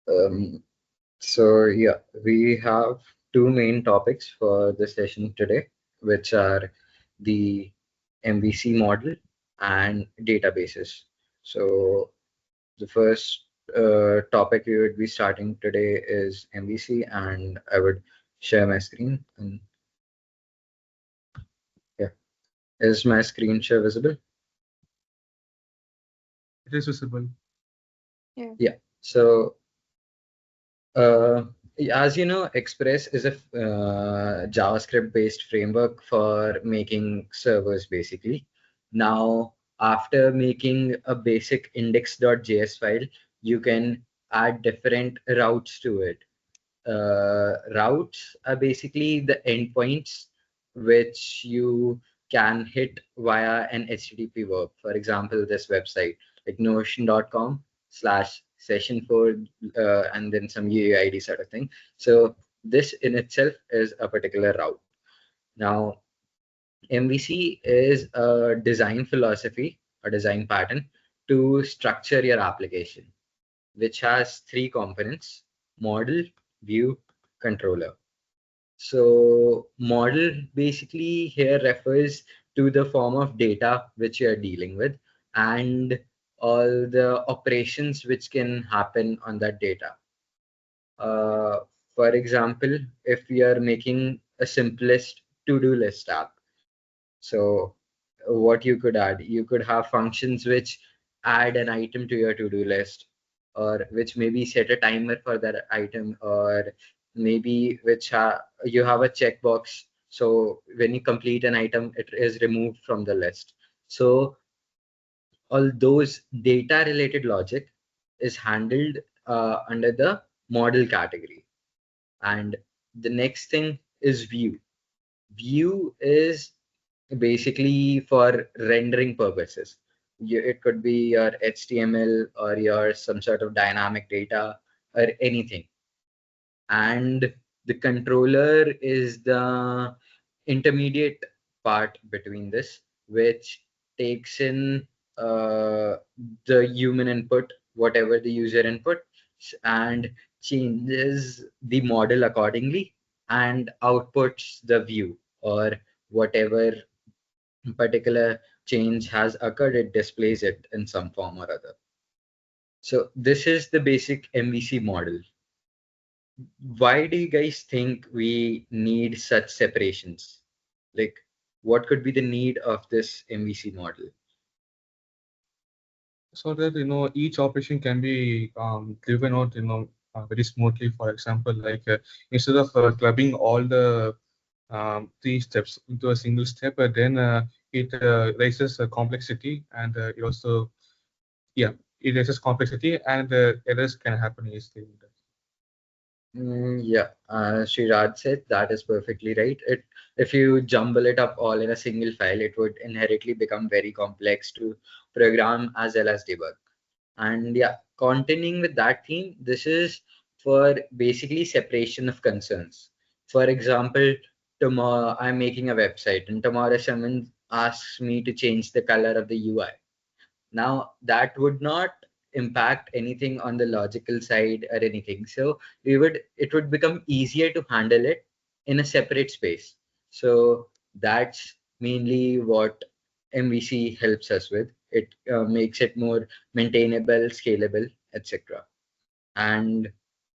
Um, so yeah, we have two main topics for the session today, which are the MVC model and databases. So the first topic we would be starting today is MVC, and I would share my screen. And yeah, is my screen share visible? It is visible. Yeah. So Uh, as you know, Express is a JavaScript-based framework for making servers, basically. Now, after making a basic index.js file, you can add different routes to it. Routes are basically the endpoints which you can hit via an HTTP verb. For example, this website, like notion.com slash session for and then some UUID sort of thing. So this in itself is a particular route. Now, MVC is a design philosophy, a design pattern to structure your application, which has three components: model, view, controller. So model basically here refers to the form of data which you are dealing with and all the operations which can happen on that data. Uh, for example, if we are making a simplest to-do list app, so what you could add, you could have functions which add an item to your to-do list, or which maybe set a timer for that item, or maybe which you have a checkbox. So when you complete an item, it is removed from the list. So all those data related logic is handled under the model category. And the next thing is view. View is basically for rendering purposes. It could be your HTML or your some sort of dynamic data or anything. And the controller is the intermediate part between this, which takes in the human input, whatever the user input, and changes the model accordingly and outputs the view, or whatever particular change has occurred, it displays it in some form or other. So this is the basic MVC model. Why do you guys think we need such separations? Like, what could be the need of this MVC model? So that each operation can be driven out very smoothly. For example, like instead of clubbing all the three steps into a single step, then it raises complexity, and it also, yeah, it raises complexity, and errors can happen easily. Yeah, Sriraj said that is perfectly right. If you jumble it up all in a single file, it would inherently become very complex to program as well as debug. And yeah, continuing with that theme, this is for basically separation of concerns. For example, tomorrow I'm making a website, and tomorrow someone asks me to change the color of the UI. Now, that would not impact anything on the logical side or anything. So it would become easier to handle it in a separate space. So that's mainly what MVC helps us with. It makes it more maintainable, scalable, etc. And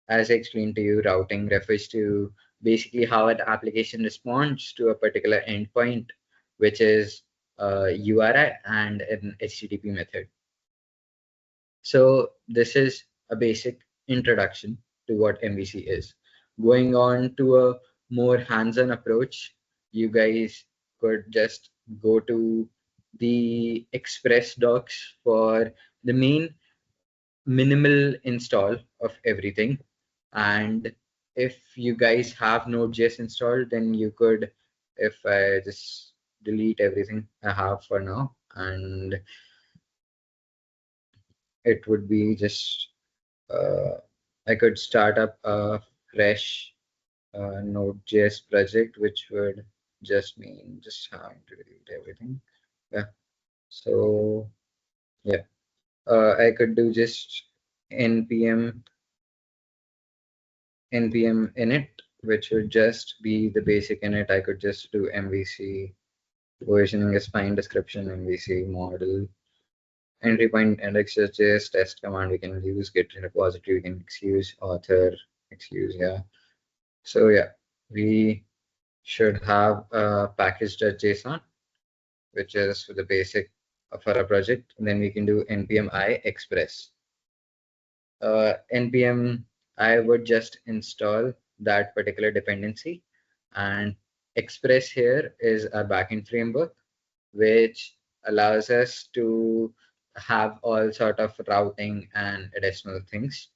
as I explained to you, routing refers to basically how an application responds to a particular endpoint, which is a URI and an HTTP method. So this is a basic introduction to what MVC is. Going on to a more hands-on approach, you guys could just go to the Express docs for the main minimal install of everything. And if you guys have Node.js installed, then you could, if I just delete everything I have for now, and it would be just I could start up a fresh Node.js project, which would just mean just having to delete everything. Yeah. So yeah, I could do just npm npm init, which would just be the basic init. I could just do MVC, versioning is fine, description, MVC, model, entry point, index.js, test command we can use, git repository we can use, author, excuse, yeah. So yeah, we should have a package.json, which is the basic for a project. And then we can do npm I express. npm I would just install that particular dependency, and Express here is our backend framework, which allows us to have all sort of routing and additional things.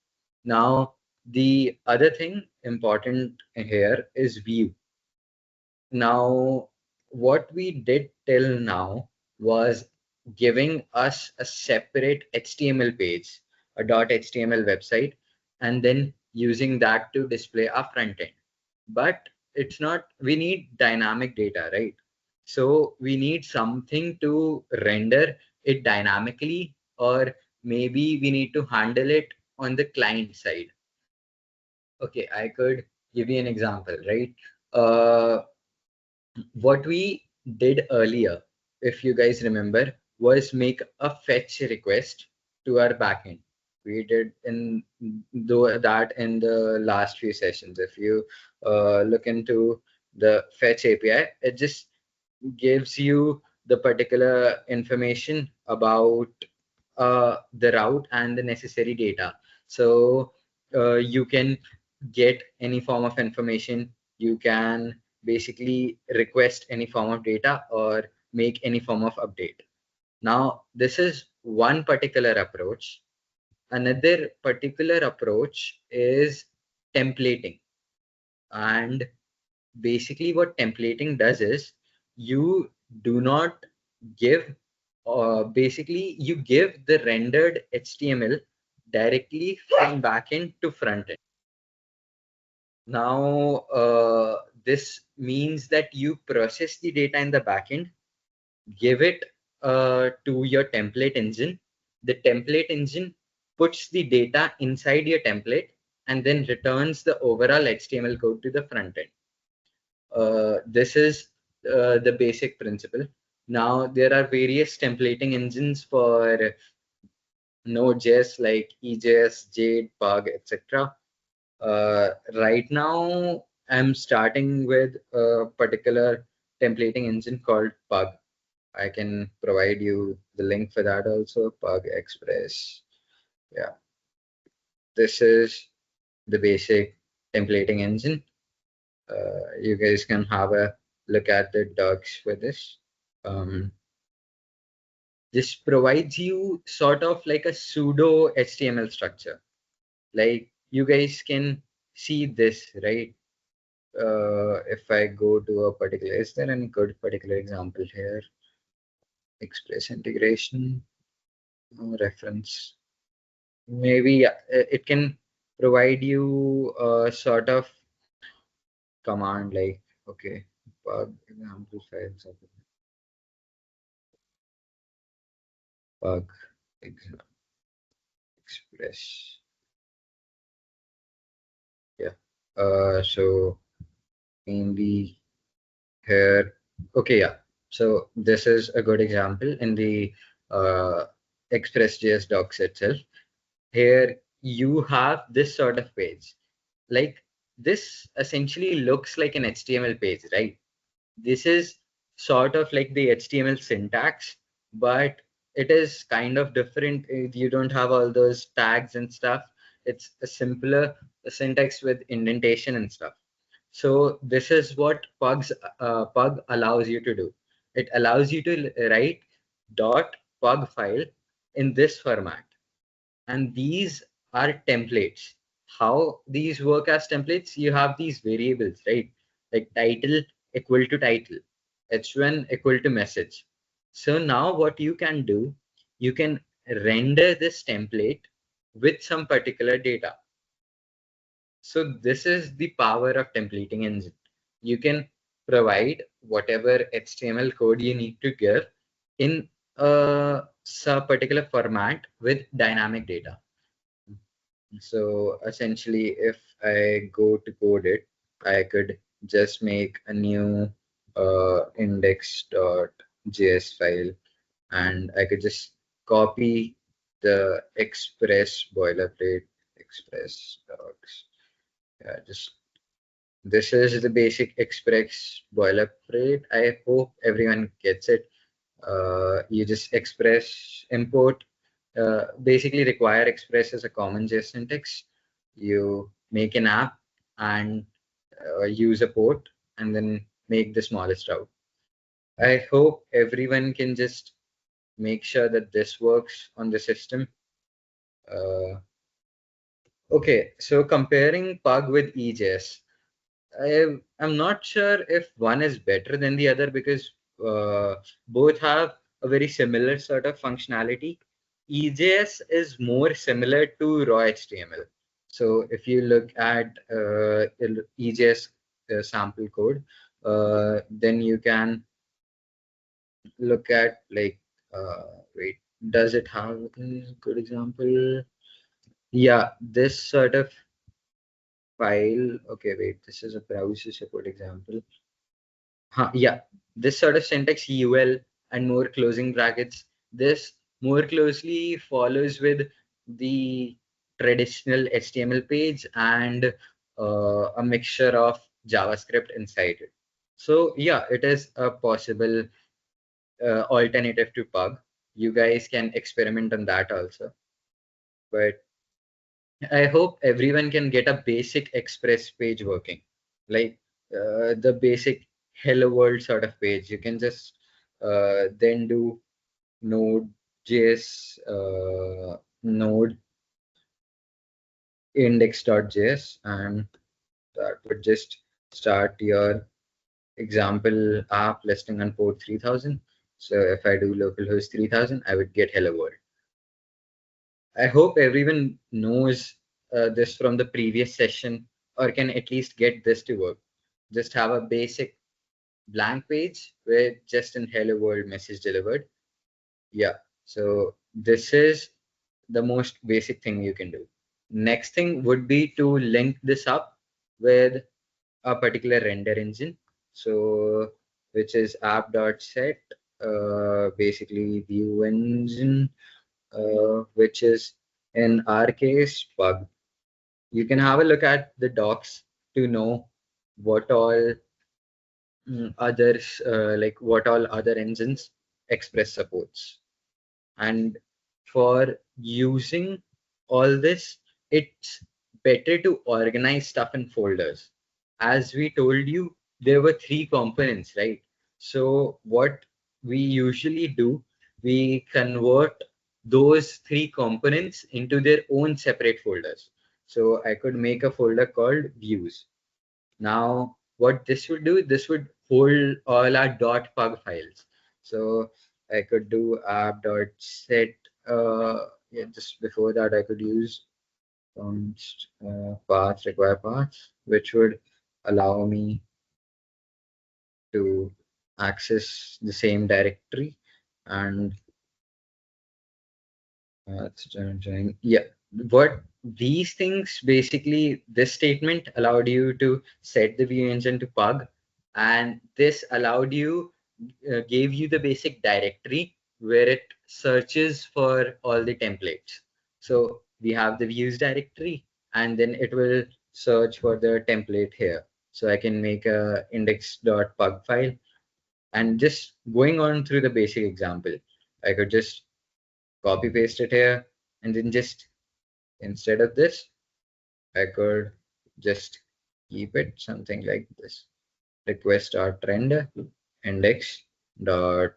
Now, the other thing important here is view. Now, what we did till now was giving us a separate HTML page, a .html website, and then using that to display our front end. But it's not, we need dynamic data, right? So we need something to render it dynamically, or maybe we need to handle it on the client side. Okay, I could give you an example, right? What we did earlier, if you guys remember, was make a fetch request to our backend. We did that in the last few sessions. If you look into the fetch API, it just gives you the particular information about the route and the necessary data. So you can get any form of information. You can basically request any form of data or make any form of update. Now, this is one particular approach. Another particular approach is templating. And basically what templating does is you do not give, basically you give the rendered HTML directly from backend to front end. Now, this means that you process the data in the backend, give it to your template engine. The template engine puts the data inside your template and then returns the overall HTML code to the front end. This is the basic principle. Now, there are various templating engines for Node.js like EJS, Jade, Pug, etc. Right now, I'm starting with a particular templating engine called Pug. I can provide you the link for that also, Pug Express. Yeah, this is the basic templating engine. You guys can have a look at the docs for this. This provides you sort of like a pseudo HTML structure. Like you guys can see this, right? If I go to a particular, is there any good particular example here? Express integration, reference. Maybe it can provide you a sort of command like, okay, Pug example files, Pug Express. Yeah. So mainly here, okay, yeah. So this is a good example in the Express.js docs itself. Here you have this sort of page. Like this essentially looks like an HTML page, right? This is sort of like the HTML syntax, but it is kind of different. You don't have all those tags and stuff. It's a simpler syntax with indentation and stuff. So this is what Pug allows you to do. It allows you to write .pug file in this format. And these are templates. How these work as templates? You have these variables, right? Like title equal to title, h1 equal to message. So now what you can do, you can render this template with some particular data. So this is the power of templating engine. You can provide whatever HTML code you need to give in a particular format with dynamic data. So essentially, if I go to code it, I could just make a new index.js file, and I could just copy the Express boilerplate, Express docs. Yeah, just this is the basic Express boilerplate. I hope everyone gets it. You just Express import, basically require Express as a common JS syntax. You make an app and use a port and then make the smallest route. I hope everyone can just make sure that this works on the system. Uh, okay, so comparing Pug with EJS, I'm not sure if one is better than the other because both have a very similar sort of functionality. EJS is more similar to raw HTML. So if you look at EJS sample code, then you can look at like, wait, does it have a good example? Yeah, this sort of file. Okay, wait, this is a browser support example. Yeah, this sort of syntax UL and more closing brackets. This more closely follows with the traditional HTML page and a mixture of JavaScript inside it. So yeah, it is a possible alternative to Pug. You guys can experiment on that also. But I hope everyone can get a basic Express page working, like the basic hello world sort of page. You can just then do Node.js, Node index.js, and that would just start your example app listing on port 3000. So if I do localhost 3000, I would get hello world. I hope everyone knows this from the previous session or can at least get this to work. Just have a basic blank page with just an hello world message delivered. Yeah, so this is the most basic thing you can do. Next thing would be to link this up with a particular render engine. So which is app.set, basically view engine, which is in our case Pug. You can have a look at the docs to know what all others like what all other engines Express supports. And for using all this, it's better to organize stuff in folders. As we told you, there were three components, right? So what we usually do, we convert those three components into their own separate folders. So I could make a folder called views. Now, what this would do, this would hold all our .pug files. So I could do app.set. Yeah, just before that, I could use const path require paths, which would allow me to access the same directory. And yeah, what these things basically, this statement allowed you to set the view engine to Pug, and this allowed you, gave you the basic directory where it searches for all the templates. So we have the views directory, and then it will search for the template here. So I can make a index.pug file, and just going on through the basic example, I could just copy paste it here, and then just instead of this, I could just keep it something like this: request.render index.html.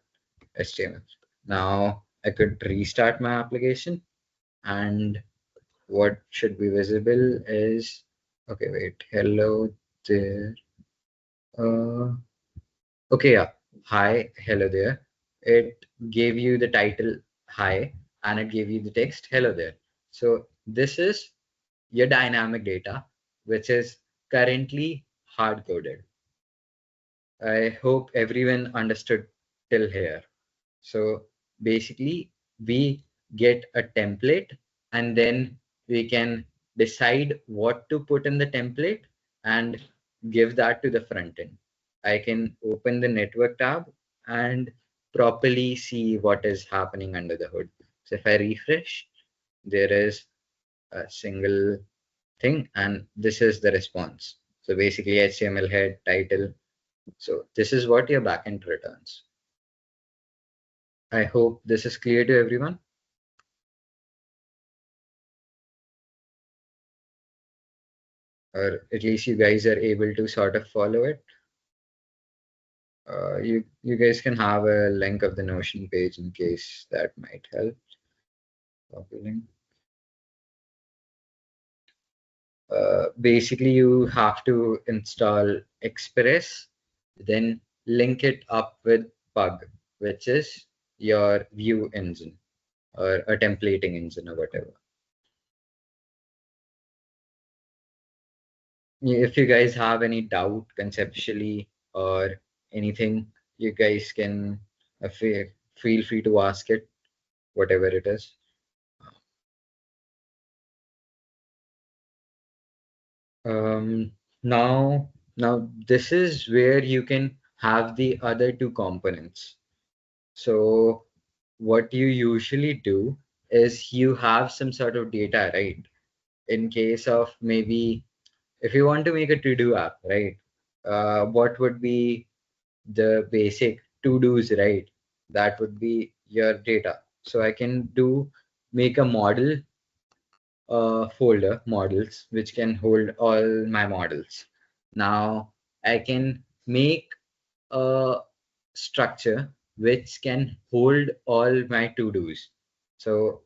Now I could restart my application, and what should be visible is, okay, wait, hello there. Okay, yeah, hi, hello there. It gave you the title hi, and it gave you the text hello there. So this is your dynamic data, which is currently hard coded. I hope everyone understood till here. So basically, we get a template, and then we can decide what to put in the template and give that to the front end. I can open the network tab and properly see what is happening under the hood. So if I refresh, there is a single thing, and this is the response. So basically HTML head, title. So this is what your backend returns. I hope this is clear to everyone. Or at least you guys are able to sort of follow it. You guys can have a link of the Notion page in case that might help. Copy link. Basically, you have to install Express, then link it up with Pug, which is your view engine or a templating engine or whatever. If you guys have any doubt conceptually or anything, you guys can feel free to ask it, whatever it is. Now this is where you can have the other two components. So what you usually do is you have some sort of data, right? In case of maybe if you want to make a to-do app, right? What would be the basic to-dos, right? That would be your data. So I can make a model folder, models, which can hold all my models. Now I can make a structure which can hold all my to-dos. So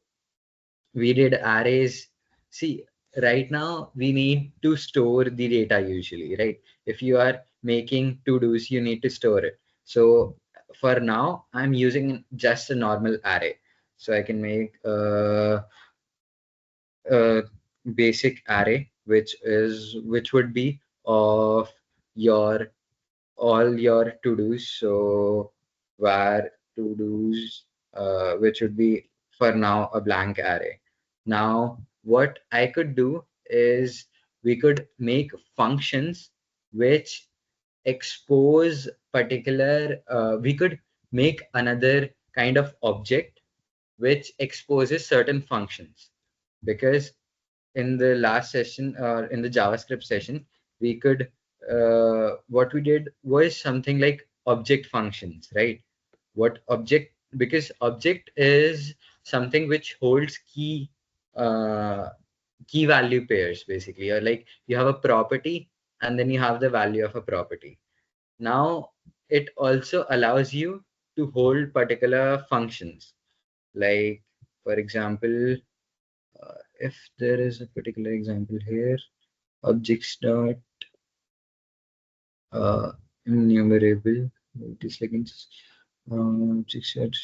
we did arrays. See, right now we need to store the data usually, right? If you are making to-dos, you need to store it. So for now, I'm using just a normal array. So I can make a basic array, which would be of your all your to-dos. So var to-dos, which would be for now a blank array. Now, what I could do is we could make functions which expose particular, we could make another kind of object which exposes certain functions. Because in the last session or in the JavaScript session, we could what we did was something like object functions, right? What object, because object is something which holds uh, key value pairs basically, or like you have a property and then you have the value of a property. Now it also allows you to hold particular functions, like for example, if there is a particular example here, objects dot enumerable, it is like objects dot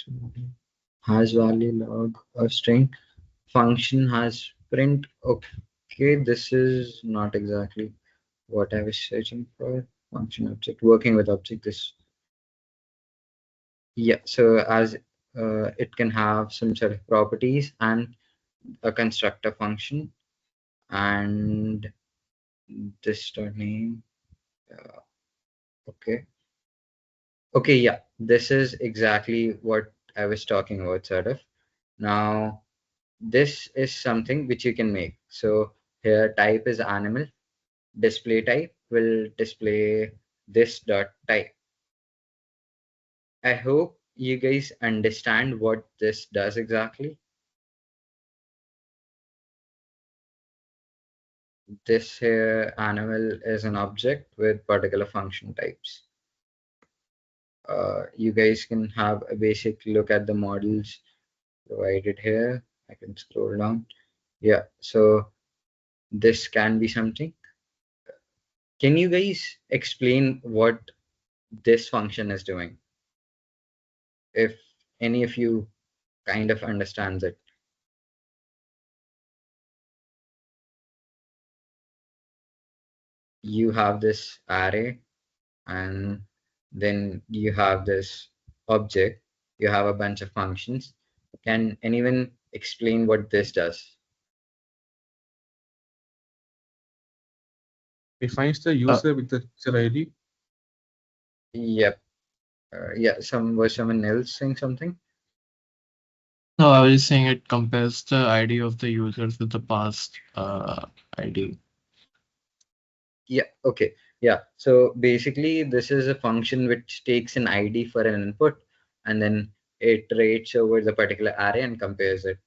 has value log or string, function has print. Okay, this is not exactly what I was searching for. Function object, working with object, this. Yeah, so as it can have some sort of properties and a constructor function, and this dot name. Okay. Okay, yeah, this is exactly what I was talking about, sort of. Now, this is something which you can make. So here type is animal, display type will display this dot type. I hope you guys understand what this does exactly. This here animal is an object with particular function types. You guys can have a basic look at the models provided here. I can scroll down. Yeah, so this can be something. Can you guys explain what this function is doing? If any of you kind of understands it. You have this array and then you have this object. You have a bunch of functions. Can anyone explain what this does? defines the user with the user ID. Yep. Yeah. Was someone else saying something? No, I was saying it compares the ID of the users with the past ID. Yeah. Okay. Yeah. So basically, this is a function which takes an ID for an input, and then it iterates over the particular array and compares it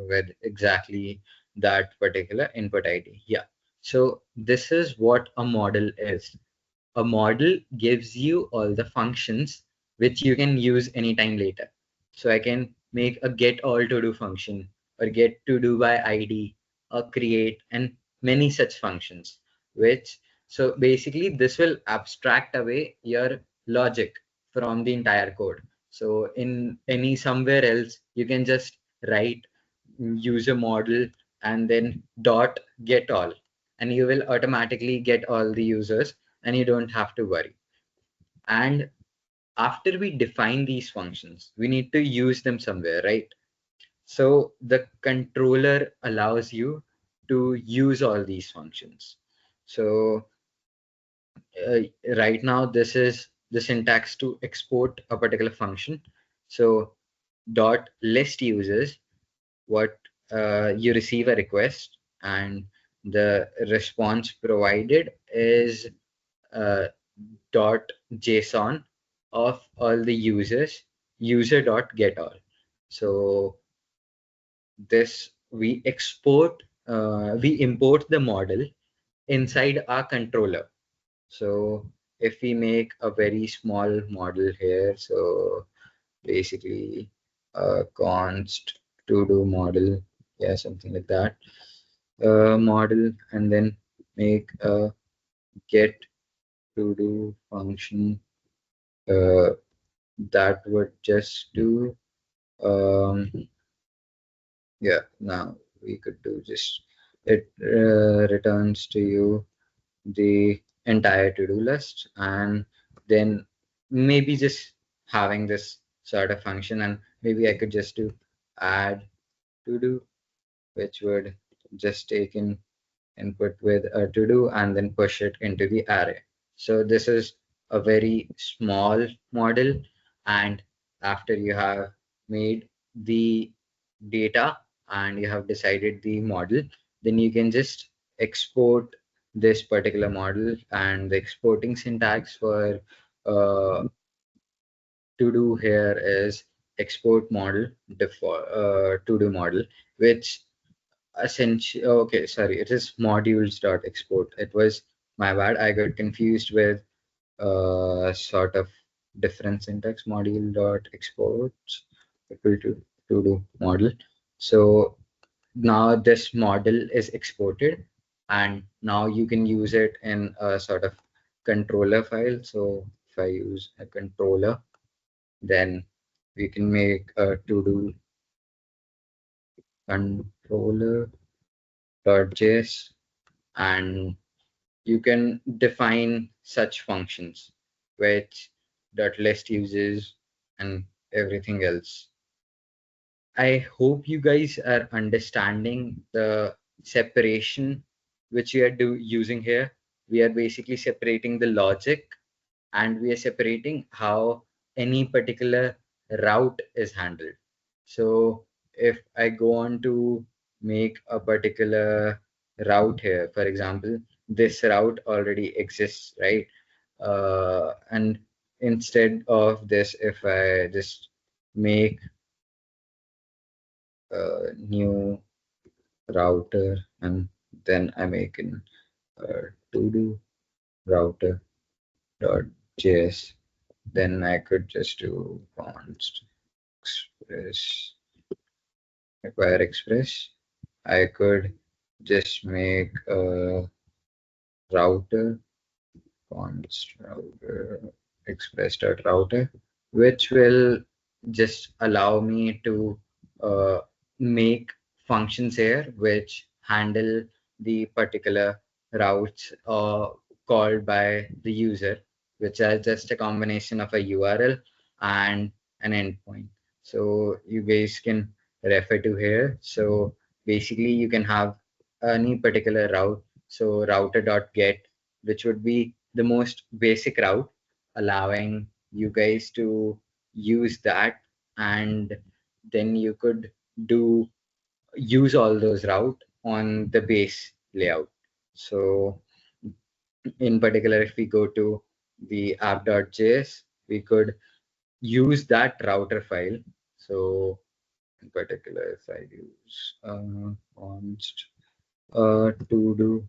with exactly that particular input ID. Yeah. So this is what a model is. A model gives you all the functions which you can use anytime later. So I can make a get all to do function, or get to do by ID, or create, and many such functions, which, so basically this will abstract away your logic from the entire code. So in any somewhere else, you can just write user model and then dot get all, and you will automatically get all the users, and you don't have to worry. And after we define these functions, we need to use them somewhere, right? So the controller allows you to use all these functions. So uh, right now, this is the syntax to export a particular function. So dot list users, what you receive a request, and the response provided is uh, dot JSON of all the users, user dot get all. So this we import the model inside our controller. So if we make a very small model here, so basically const to do model, yeah, something like that, model, and then make a get to do function uh, that would just do yeah, now we could do just it returns to you the entire to-do list, and then maybe just having this sort of function, and maybe I could just do add to do, which would just take in input with a to do and then push it into the array. So this is a very small model, and after you have made the data and you have decided the model, then you can just export this particular model, and the exporting syntax for uh, to do here is export model default to do model, which essentially, okay, sorry, it is modules dot export. It was my bad, I got confused with sort of different syntax. Module dot exports equal to do model. So now this model is exported, and now you can use it in a sort of controller file. So if I use a controller, then we can make a to do controller.js, and you can define such functions which dot list uses and everything else. I hope you guys are understanding the separation which we are using here. We are basically separating the logic, and we are separating how any particular route is handled. So if I go on to make a particular route here, for example, this route already exists, right? And instead of this, if I just make a new router, and then I make an to do router dot js, then I could just do const express require express. I could just make a router const router express dot router, which will just allow me to uh, make functions here which handle the particular routes called by the user, which are just a combination of a URL and an endpoint. So you guys can refer to here. So basically you can have any particular route. So router.get, which would be the most basic route, allowing you guys to use that, and then you could use all those route on the base layout. So in particular, if we go to the app.js, we could use that router file. So in particular, if I use const to do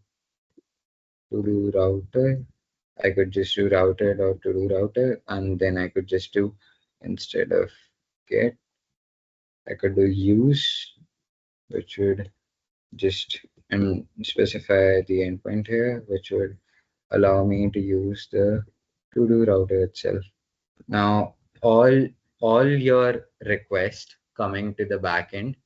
router, I could just do router.to-do router, and then I could just do, instead of get, I could do use, which would just and specify the endpoint here, which would allow me to use the to-do router itself. Now, all your requests coming to the backend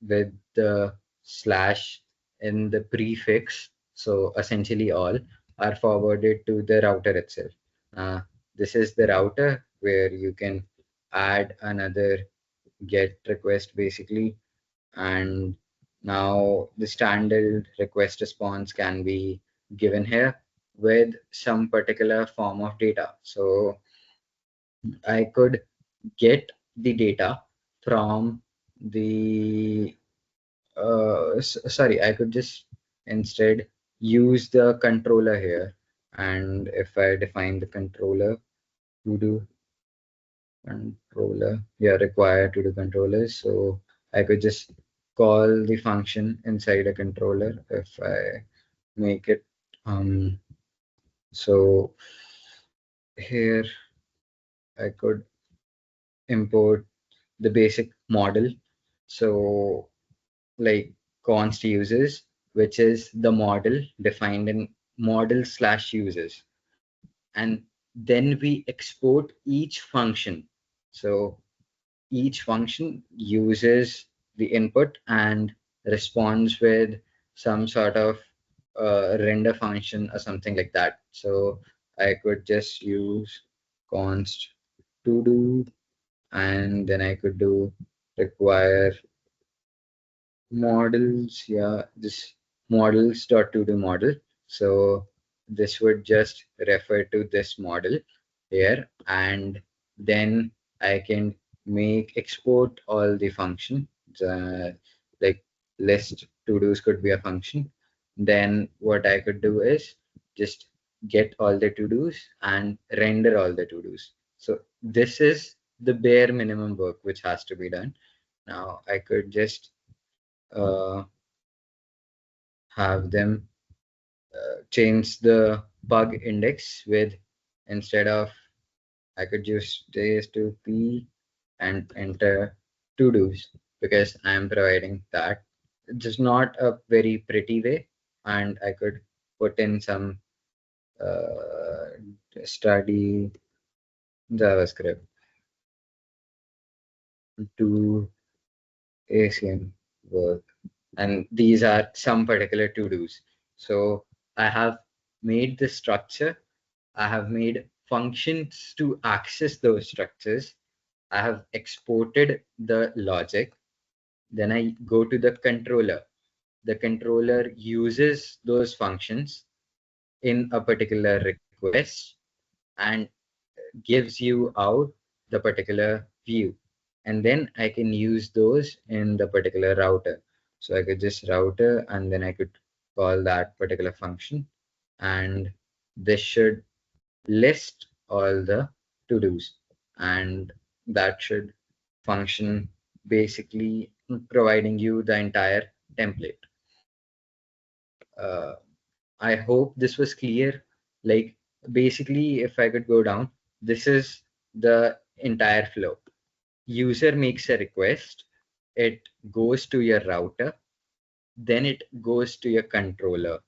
with the slash in the prefix, so essentially all are forwarded to the router itself. This is the router where you can add another get request basically, and now the standard request response can be given here with some particular form of data. So I could get the data from the sorry, I could just instead use the controller here, and if I define the controller to do controller, yeah, required to do controllers, so I could just call the function inside a controller if I make it so here I could import the basic model, so like const users, which is the model defined in model/users, and then we export each function. So each function uses the input and responds with some sort of render function or something like that. So I could just use const to do, and then I could do require models, yeah, this models.todo model. So this would just refer to this model here, and then I can make export all the function, like list to dos could be a function. Then what I could do is just get all the to dos and render all the to dos. So this is the bare minimum work which has to be done. Now I could just uh, have them change the bug index with, instead of, I could just JS to P and enter to dos because I'm providing that. It's just not a very pretty way, and I could put in some study JavaScript to ACM work, and these are some particular to dos. So I have made the structure, I have made functions to access those structures, I have exported the logic, then I go to the controller. The controller uses those functions in a particular request and gives you out the particular view, and then I can use those in the particular router. So I could just router, and then I could call that particular function, and this should list all the to-dos, and that should function basically providing you the entire template. I hope this was clear. Like basically, if I could go down, this is the entire flow. User makes a request, it goes to your router, then it goes to your controller.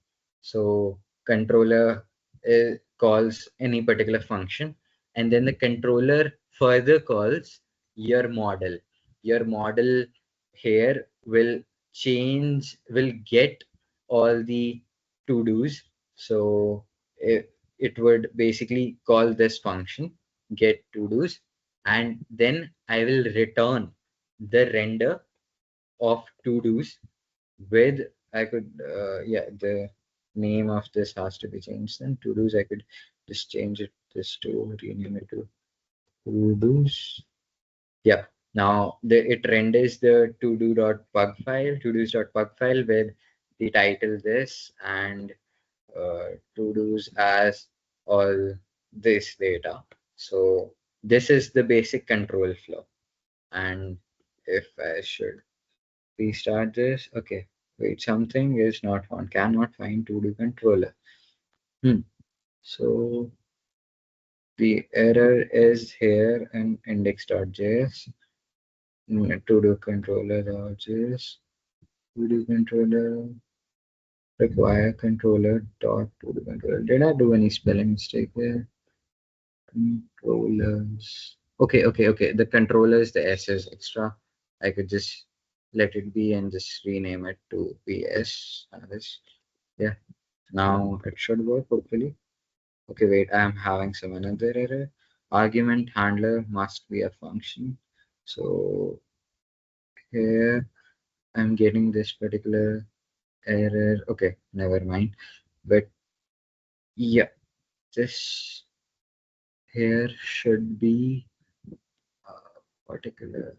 So controller calls any particular function, and then the controller further calls your model. Your model here will get all the to-dos. So it would basically call this function get to-dos, and then I will return the render of to-dos with I could, yeah, the name of this has to be changed then. To-dos, I could just change this to rename it to to-dos. Yeah. Now it renders the to-do.pug file, to-dos.pug file with the title this and to-dos as all this data. So this is the basic control flow. And if I should restart this, okay, wait, something is not found, cannot find to-do controller. So the error is here in index.js, to-do controller.js, to-do controller require controller dot to-do controller. Did I do any spelling mistake there? Controllers. Okay. The controllers, the S is extra. I could just let it be and just rename it to PS. Yeah. Now it should work, hopefully. Okay, wait, I am having some another error. Argument handler must be a function. So here I'm getting this particular error. Okay, never mind. But yeah, this here should be a particular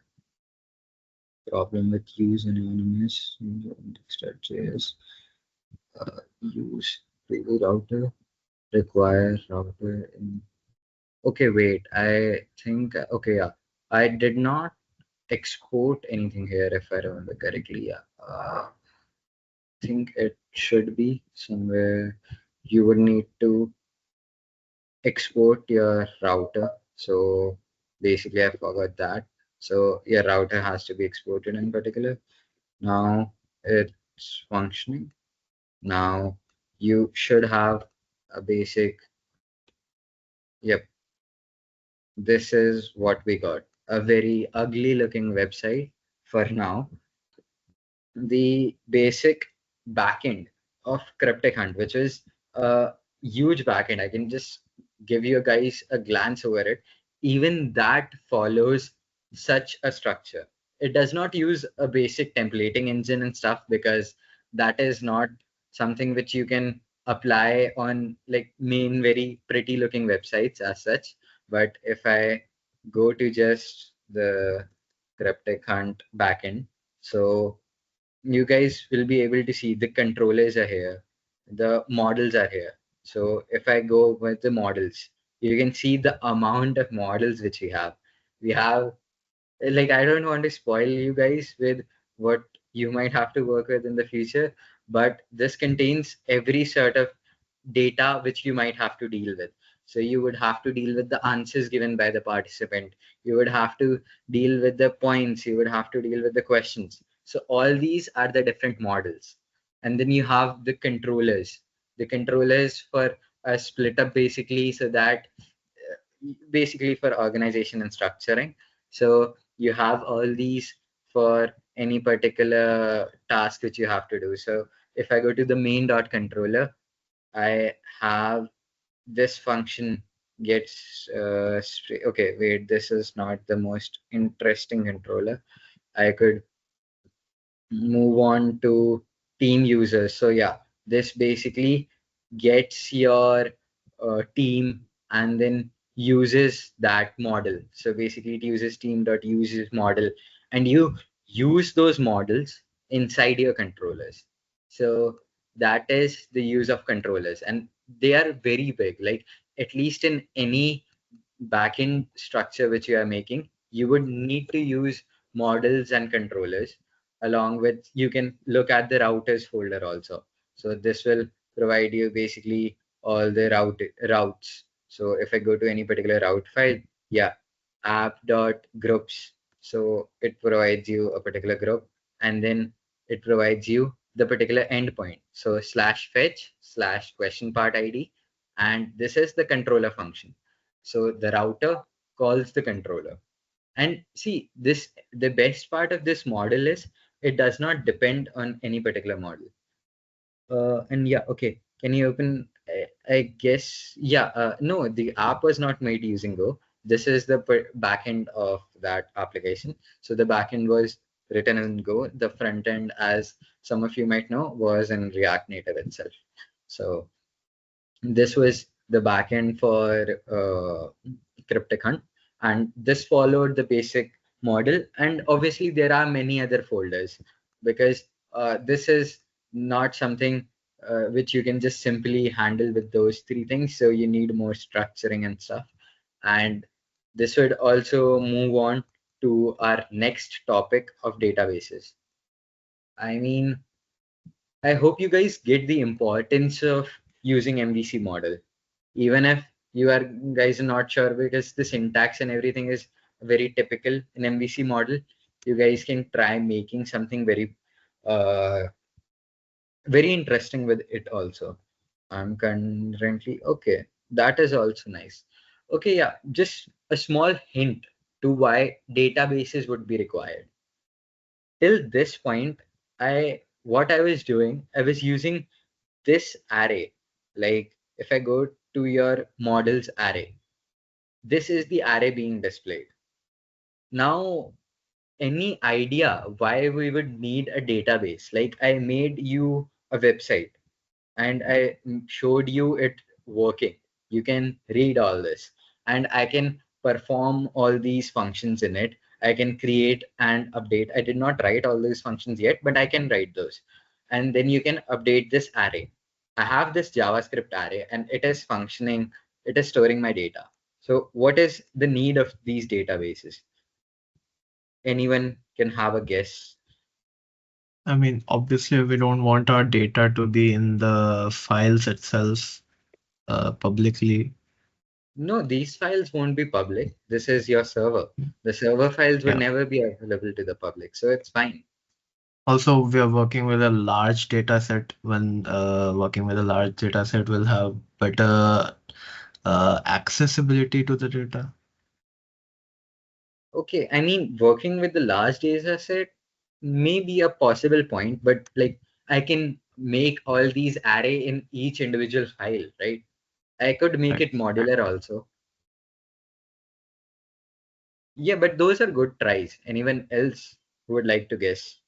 problem with use anonymous index.js. Use preview router require router in. Okay, wait. I think okay, yeah. I did not export anything here if I remember correctly. Yeah. I think it should be somewhere you would need to export your router. So basically I forgot that. So your router has to be exported in particular. Now it's functioning. Now you should have a basic, yep, this is what we got. A very ugly looking website for now. The basic backend of Cryptic Hunt, which is a huge backend. I can just give you guys a glance over it. Even that follows such a structure. It does not use a basic templating engine and stuff because that is not something which you can apply on like main very pretty looking websites as such. But if I go to just the Cryptic Hunt backend, so you guys will be able to see the controllers are here, the models are here. So if I go with the models, you can see the amount of models which we have. We have, like, I don't want to spoil you guys with what you might have to work with in the future, but this contains every sort of data which you might have to deal with. So you would have to deal with the answers given by the participant. You would have to deal with the points. You would have to deal with the questions. So all these are the different models. And then you have the controllers. The controllers for a split up basically so that basically for organization and structuring. So you have all these for any particular task which you have to do. So if I go to the main.controller, I have this function gets okay, wait, this is not the most interesting controller. I could move on to team users. So yeah, this basically gets your team and then uses that model. So basically it uses team.uses model and you use those models inside your controllers. So that is the use of controllers and they are very big. Like at least in any backend structure which you are making, you would need to use models and controllers along with you can look at the routers folder also. So this will provide you basically all the routes. So if I go to any particular route file, yeah, app.groups. So it provides you a particular group and then it provides you the particular endpoint. So /fetch/question part ID. And this is the controller function. So the router calls the controller. And see, this the best part of this model is it does not depend on any particular model. And yeah, okay. Can you open? I guess yeah. No, the app was not made using Go. This is the backend of that application. So the backend was written in Go. The front end, as some of you might know, was in React Native itself. So this was the backend for Cryptic Hunt, and this followed the basic model. And obviously, there are many other folders because this is not something which you can just simply handle with those three things. So you need more structuring and stuff. And this would also move on to our next topic of databases. I mean, I hope you guys get the importance of using MVC model, even if you are guys are not sure, because the syntax and everything is very typical in MVC model. You guys can try making something uh, very interesting with it also. I'm currently okay. That is also nice. Okay, yeah, just a small hint to why databases would be required. Till this point, what I was doing, I was using this array. Like if I go to your models array, this is the array being displayed. Now, any idea why we would need a database? Like I made you a website and I showed you it working. You can read all this and I can perform all these functions in it. I can create and update. I did not write all these functions yet, but I can write those. And then you can update this array. I have this JavaScript array and it is functioning. It is storing my data. So what is the need of these databases? Anyone can have a guess. I mean, obviously, we don't want our data to be in the files itself publicly. No, these files won't be public. This is your server. The server files would Yeah. never be available to the public, so it's fine. Also, we are working with a large data set. When working with a large data set, we'll have better accessibility to the data. Okay, I mean, working with the large data set may be a possible point, but like I can make all these array in each individual file, right? I could make Right. it modular also. Yeah, but those are good tries. Anyone else who would like to guess?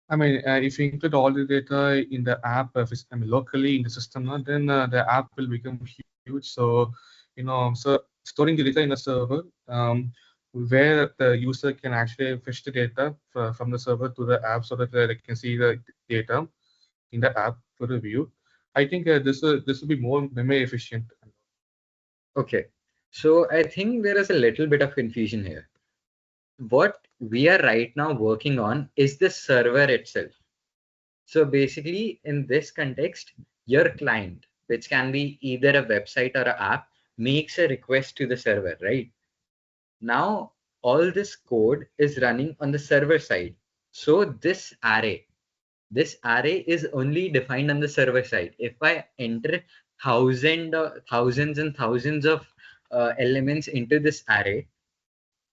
I mean, if you include all the data in the app, I mean, locally in the system, then the app will become huge. So, so storing the data in a server, where the user can actually fetch the data from the server to the app, so that they can see the data in the app for review. I think this will be more memory efficient. Okay, so I think there is a little bit of confusion here. What we are right now working on is the server itself. So basically, in this context, your client, which can be either a website or an app, makes a request to the server, right? Now, all this code is running on the server side. So this array is only defined on the server side. If I enter thousands and thousands of elements into this array,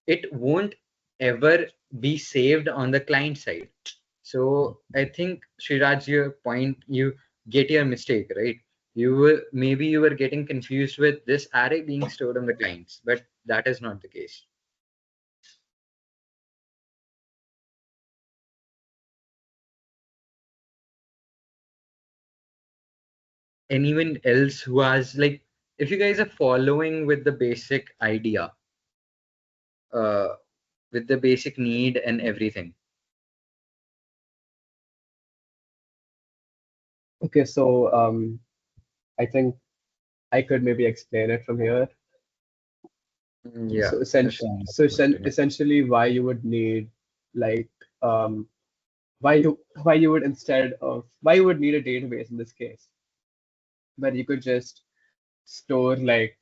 it won't ever be saved on the client side. So I think Sriraj, your point, you get your mistake, right? Maybe you were getting confused with this array being stored on the clients, but that is not the case. Anyone else who has, like, if you guys are following with the basic idea, uh, with the basic need and everything. Okay, so I think I could maybe explain it from here. Yeah. So essentially, why you would need like why you would why you would need a database in this case, but you could just store like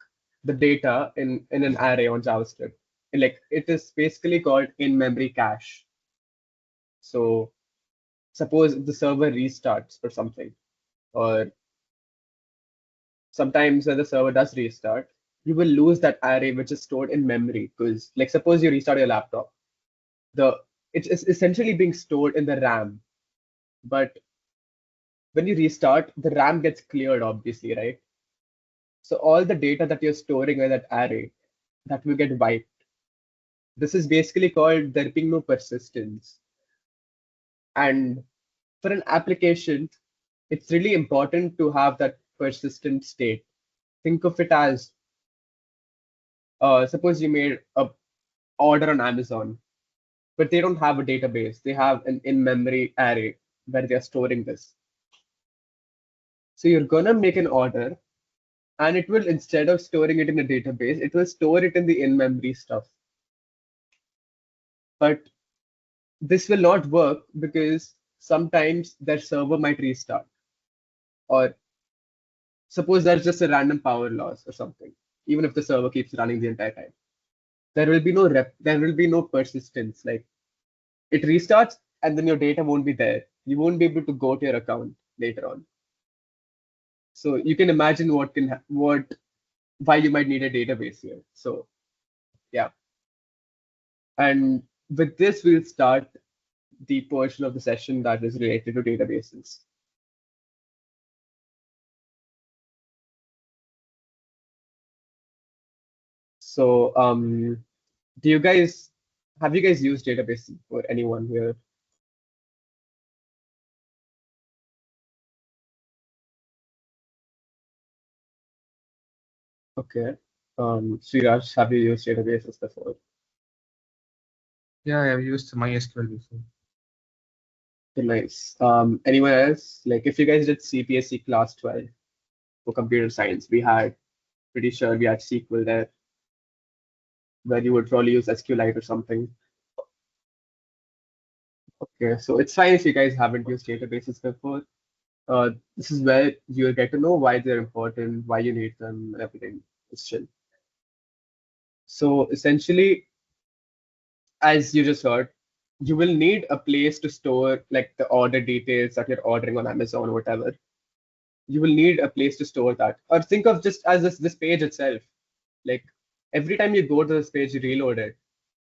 the data in an array on JavaScript. And, like it is basically called in-memory cache. So suppose if the server restarts or something, or sometimes when the server does restart, you will lose that array which is stored in memory. Because like suppose you restart your laptop, it's essentially being stored in the RAM. But when you restart, the RAM gets cleared, obviously, right? So all the data that you're storing in that array, that will get wiped. This is basically called there being no persistence. And for an application, it's really important to have that persistent state. Think of it as, suppose you made a order on Amazon, but they don't have a database. They have an in-memory array where they're storing this. So you're gonna make an order, and it will, instead of storing it in a database, it will store it in the in-memory stuff. But this will not work because sometimes their server might restart, or suppose there's just a random power loss or something. Even if the server keeps running the entire time, there will be no persistence. Like, it restarts and then your data won't be there. You won't be able to go to your account later on. So you can imagine why you might need a database here. So yeah. And with this, we'll start the portion of the session that is related to databases. So have you guys used databases for anyone here? Okay. Sriraj, have you used databases before? Yeah, I have used MySQL before. Okay, nice. Anyone else? Like, if you guys did CPSC class 12 for computer science, pretty sure we had SQL there, where you would probably use SQLite or something. Okay, so it's fine if you guys haven't used databases before. This is where you'll get to know why they're important, why you need them, and everything. It's chill. So essentially, as you just heard, you will need a place to store like the order details that you're ordering on Amazon or whatever. You will need a place to store that. Or think of just as this page itself. Like, every time you go to this page, you reload it,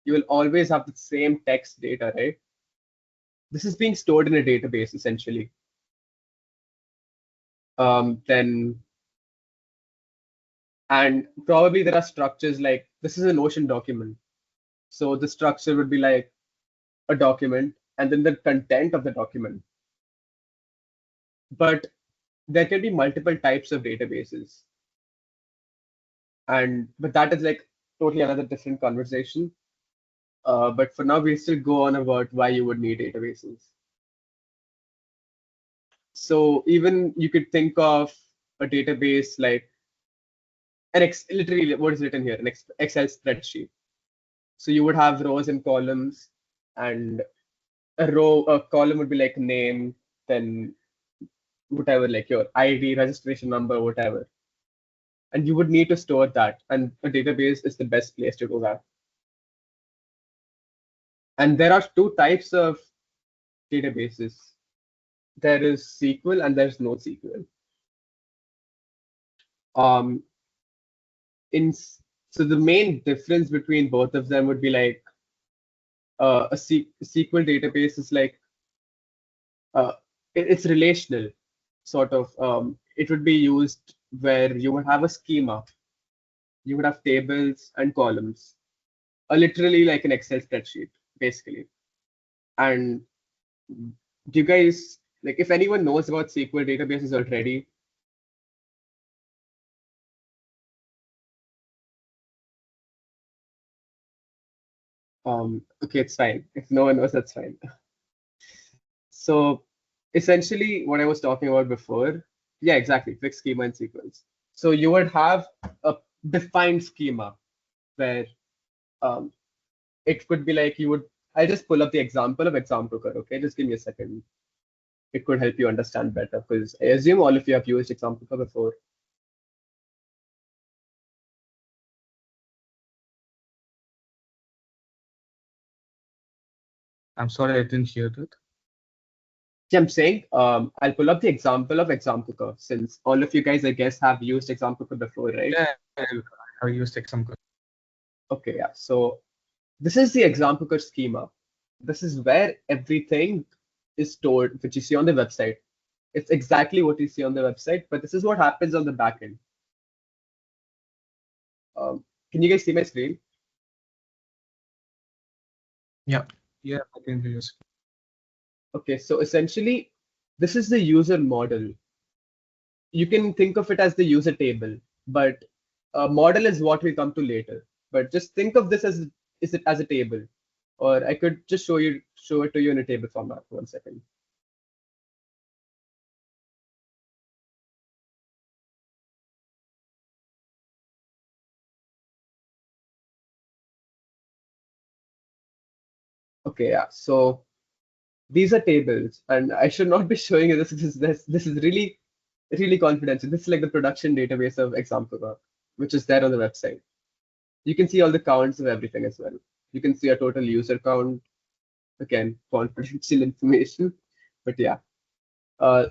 you will always have the same text data, right? This is being stored in a database essentially. And probably there are structures like, this is a Notion document. So the structure would be like a document and then the content of the document. But there can be multiple types of databases. But that is like totally another different conversation. But for now, we'll still go on about why you would need databases. So even you could think of a database like literally what is written here, an Excel spreadsheet. So you would have rows and columns, and a column would be like name, then whatever, like your ID, registration number, whatever. And you would need to store that, and a database is the best place to do that. And there are two types of databases. There is SQL and there's NoSQL. So the main difference between both of them would be like a SQL database is like it's relational, sort of. It would be used where you would have a schema. You would have tables and columns, literally like an Excel spreadsheet, basically. And do you guys, like, if anyone knows about SQL databases already? Okay, it's fine. If no one knows, that's fine. So essentially what I was talking about before, yeah, exactly, fixed schema and sequence. So you would have a defined schema where it could be like I'll just pull up the example of Examcooker, okay? Just give me a second. It could help you understand better because I assume all of you have used Examcooker before. I'm sorry, I didn't hear that. Yeah, I'm saying I'll pull up the example of Examcooker since all of you guys, I guess, have used Examcooker before, right? Yeah, I used Examcooker. Okay, yeah. So this is the Examcooker schema. This is where everything is stored, which you see on the website. It's exactly what you see on the website, but this is what happens on the backend. Can you guys see my screen? Yeah. Yeah, I can hear you. Okay, so essentially, this is the user model. You can think of it as the user table, but a model is what we come to later. But just think of this as is it as a table, or I could just show it to you in a table format. 1 second. Okay, yeah. So these are tables, and I should not be showing you this. This is really confidential. This is like the production database of Examcooker, which is there on the website. You can see all the counts of everything as well. You can see a total user count. Again, confidential information, but yeah. Uh,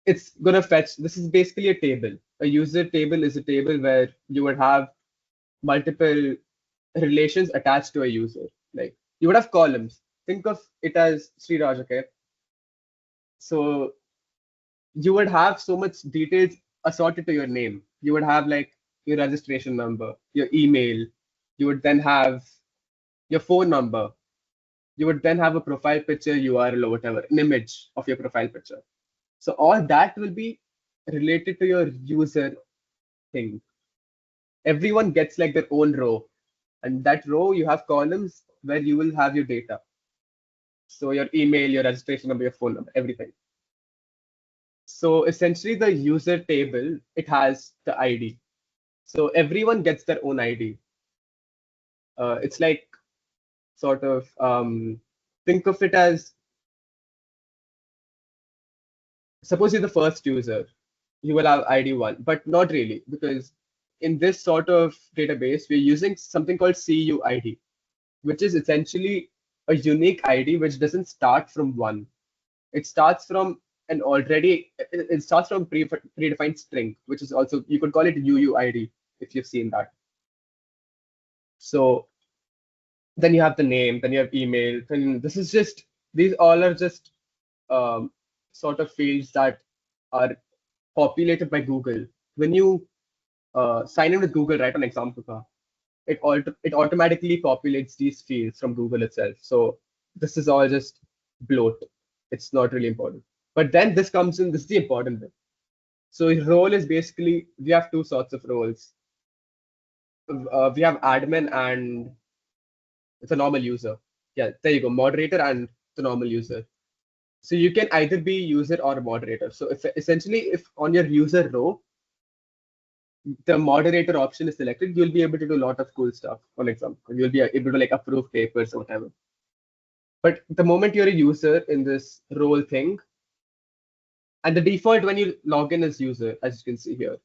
it's gonna fetch. This is basically a table. A user table is a table where you would have multiple relations attached to a user. Like you would have columns. Think of it as Sriraj, okay? So you would have so much details assorted to your name. You would have like your registration number, your email. You would then have your phone number. You would then have a profile picture, URL or whatever, an image of your profile picture. So all that will be related to your user thing. Everyone gets like their own row, and that row you have columns where you will have your data. So your email, your registration number, your phone number, everything. So essentially the user table, it has the ID. So everyone gets their own ID. It's like sort of think of it as, suppose you're the first user, you will have ID 1, but not really, because in this sort of database, we're using something called CUID, which is essentially a unique ID which doesn't start from 1. It starts from an already, it starts from predefined string, which is also, you could call it UUID if you've seen that. So then you have the name, then you have email, then this is just, these all are just sort of fields that are populated by Google. When you sign in with Google, right, on Examcooker, it automatically populates these fields from Google itself. So this is all just bloat. It's not really important. But then this comes in, this is the important bit. So role is basically, we have two sorts of roles. We have admin and the normal user. Yeah, there you go, moderator and the normal user. So you can either be user or moderator. So if essentially, if on your user row, the moderator option is selected, you'll be able to do a lot of cool stuff. For example, you'll be able to like approve papers or whatever. But the moment you're a user in this role thing, and the default when you log in as user, as you can see here,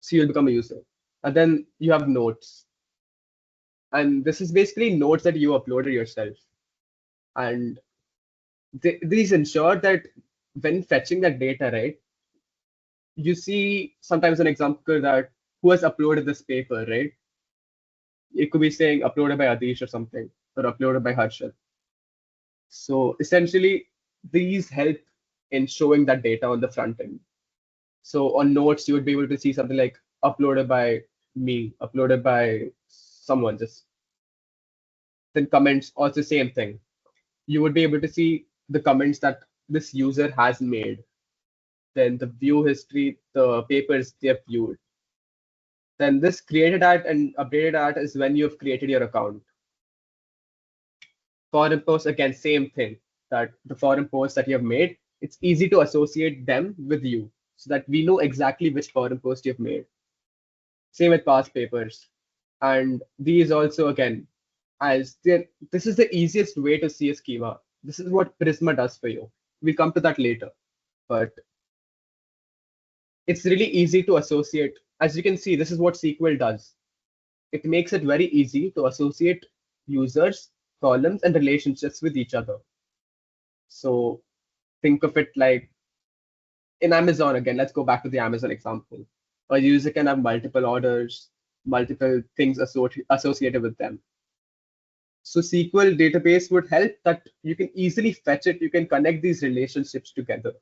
so you'll become a user. And then you have notes. And this is basically notes that you uploaded yourself. And these ensure that when fetching that data, right, you see sometimes an example that who has uploaded this paper, right? It could be saying uploaded by Adish or something, or uploaded by Harshal. So essentially, these help in showing that data on the front end. So on notes, you would be able to see something like uploaded by me, uploaded by someone. Just then comments, also same thing. You would be able to see the comments that this user has made. Then the view history, the papers they have viewed. Then this created at and updated at is when you've created your account. Forum posts, again, same thing, that the forum posts that you have made, it's easy to associate them with you so that we know exactly which forum post you've made. Same with past papers. And these also, again, this is the easiest way to see a schema. This is what Prisma does for you. We'll come to that later. But it's really easy to associate. As you can see, this is what SQL does. It makes it very easy to associate users, columns, and relationships with each other. So think of it like in Amazon, again, let's go back to the Amazon example. A user can have multiple orders, multiple things associated with them. So SQL database would help that you can easily fetch it. You can connect these relationships together.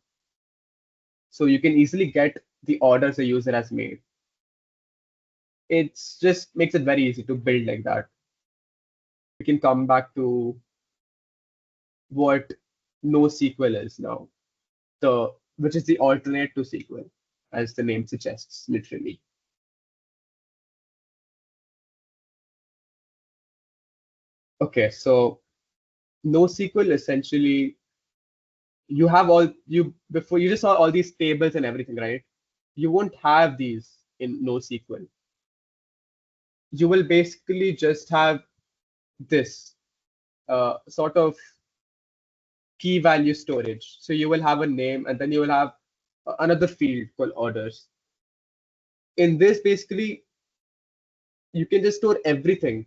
So you can easily get the orders a user has made. it's just makes it very easy to build like that. We can come back to what NoSQL is now, which is the alternate to SQL, as the name suggests, literally. Okay, so NoSQL essentially, you have before you just saw all these tables and everything, right? You won't have these in NoSQL. You will basically just have this sort of key value storage. So you will have a name, and then you will have another field called orders. In this, basically, you can just store everything.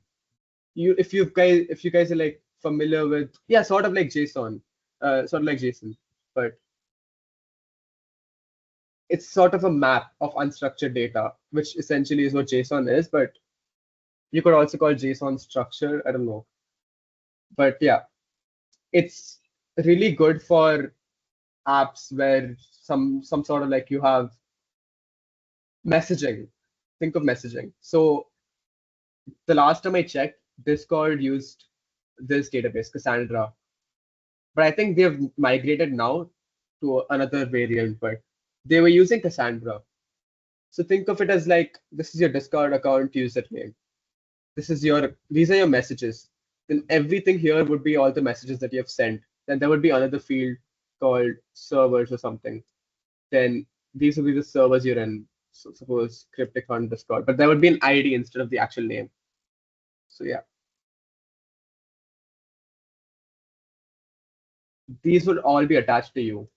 If you guys are like familiar with, yeah, sort of like JSON, but it's sort of a map of unstructured data, which essentially is what JSON is, but you could also call JSON structure. I don't know. But yeah, it's really good for apps where some sort of like you have messaging. Think of messaging. So the last time I checked, Discord used this database, Cassandra. But I think they've migrated now to another variant, but they were using Cassandra. So think of it as like, this is your Discord account username. These are your messages. Then everything here would be all the messages that you have sent. Then there would be another field called servers or something. Then these would be the servers you're in. So suppose Cryptic on Discord, but there would be an ID instead of the actual name. So yeah. These would all be attached to you.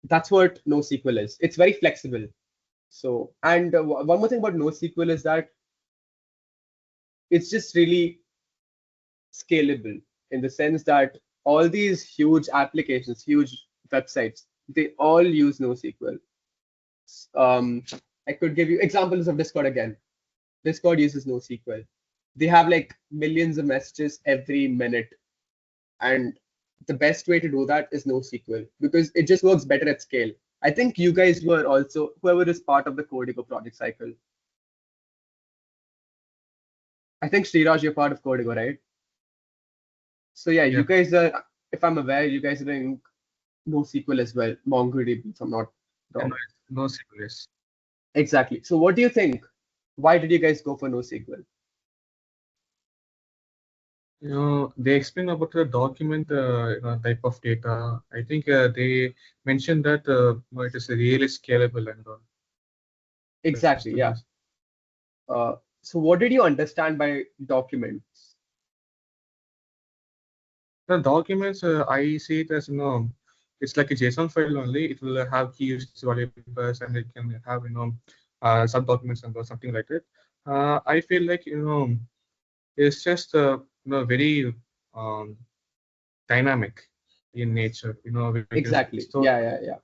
That's what NoSQL is. It's very flexible. So, and one more thing about NoSQL is that it's just really scalable in the sense that all these huge applications, huge websites, they all use NoSQL. I could give you examples of Discord again. Discord uses NoSQL. They have like millions of messages every minute. And the best way to do that is NoSQL because it just works better at scale. I think you guys were also, whoever is part of the Codigo project cycle. I think Sriraj, you're part of Codigo, right? So yeah, you guys are, if I'm aware, you guys are doing NoSQL as well, MongoDB, if I'm not wrong. NoSQL, yes. Exactly. So what do you think? Why did you guys go for NoSQL? They explain about the document type of data. I think they mentioned that it is really scalable and all. Exactly, yeah. So what did you understand by documents? The documents, I see it as, it's like a JSON file only. It will have keys, variables, and it can have, sub documents and something like that. I feel like, it's just, very dynamic in nature, Exactly. Yeah.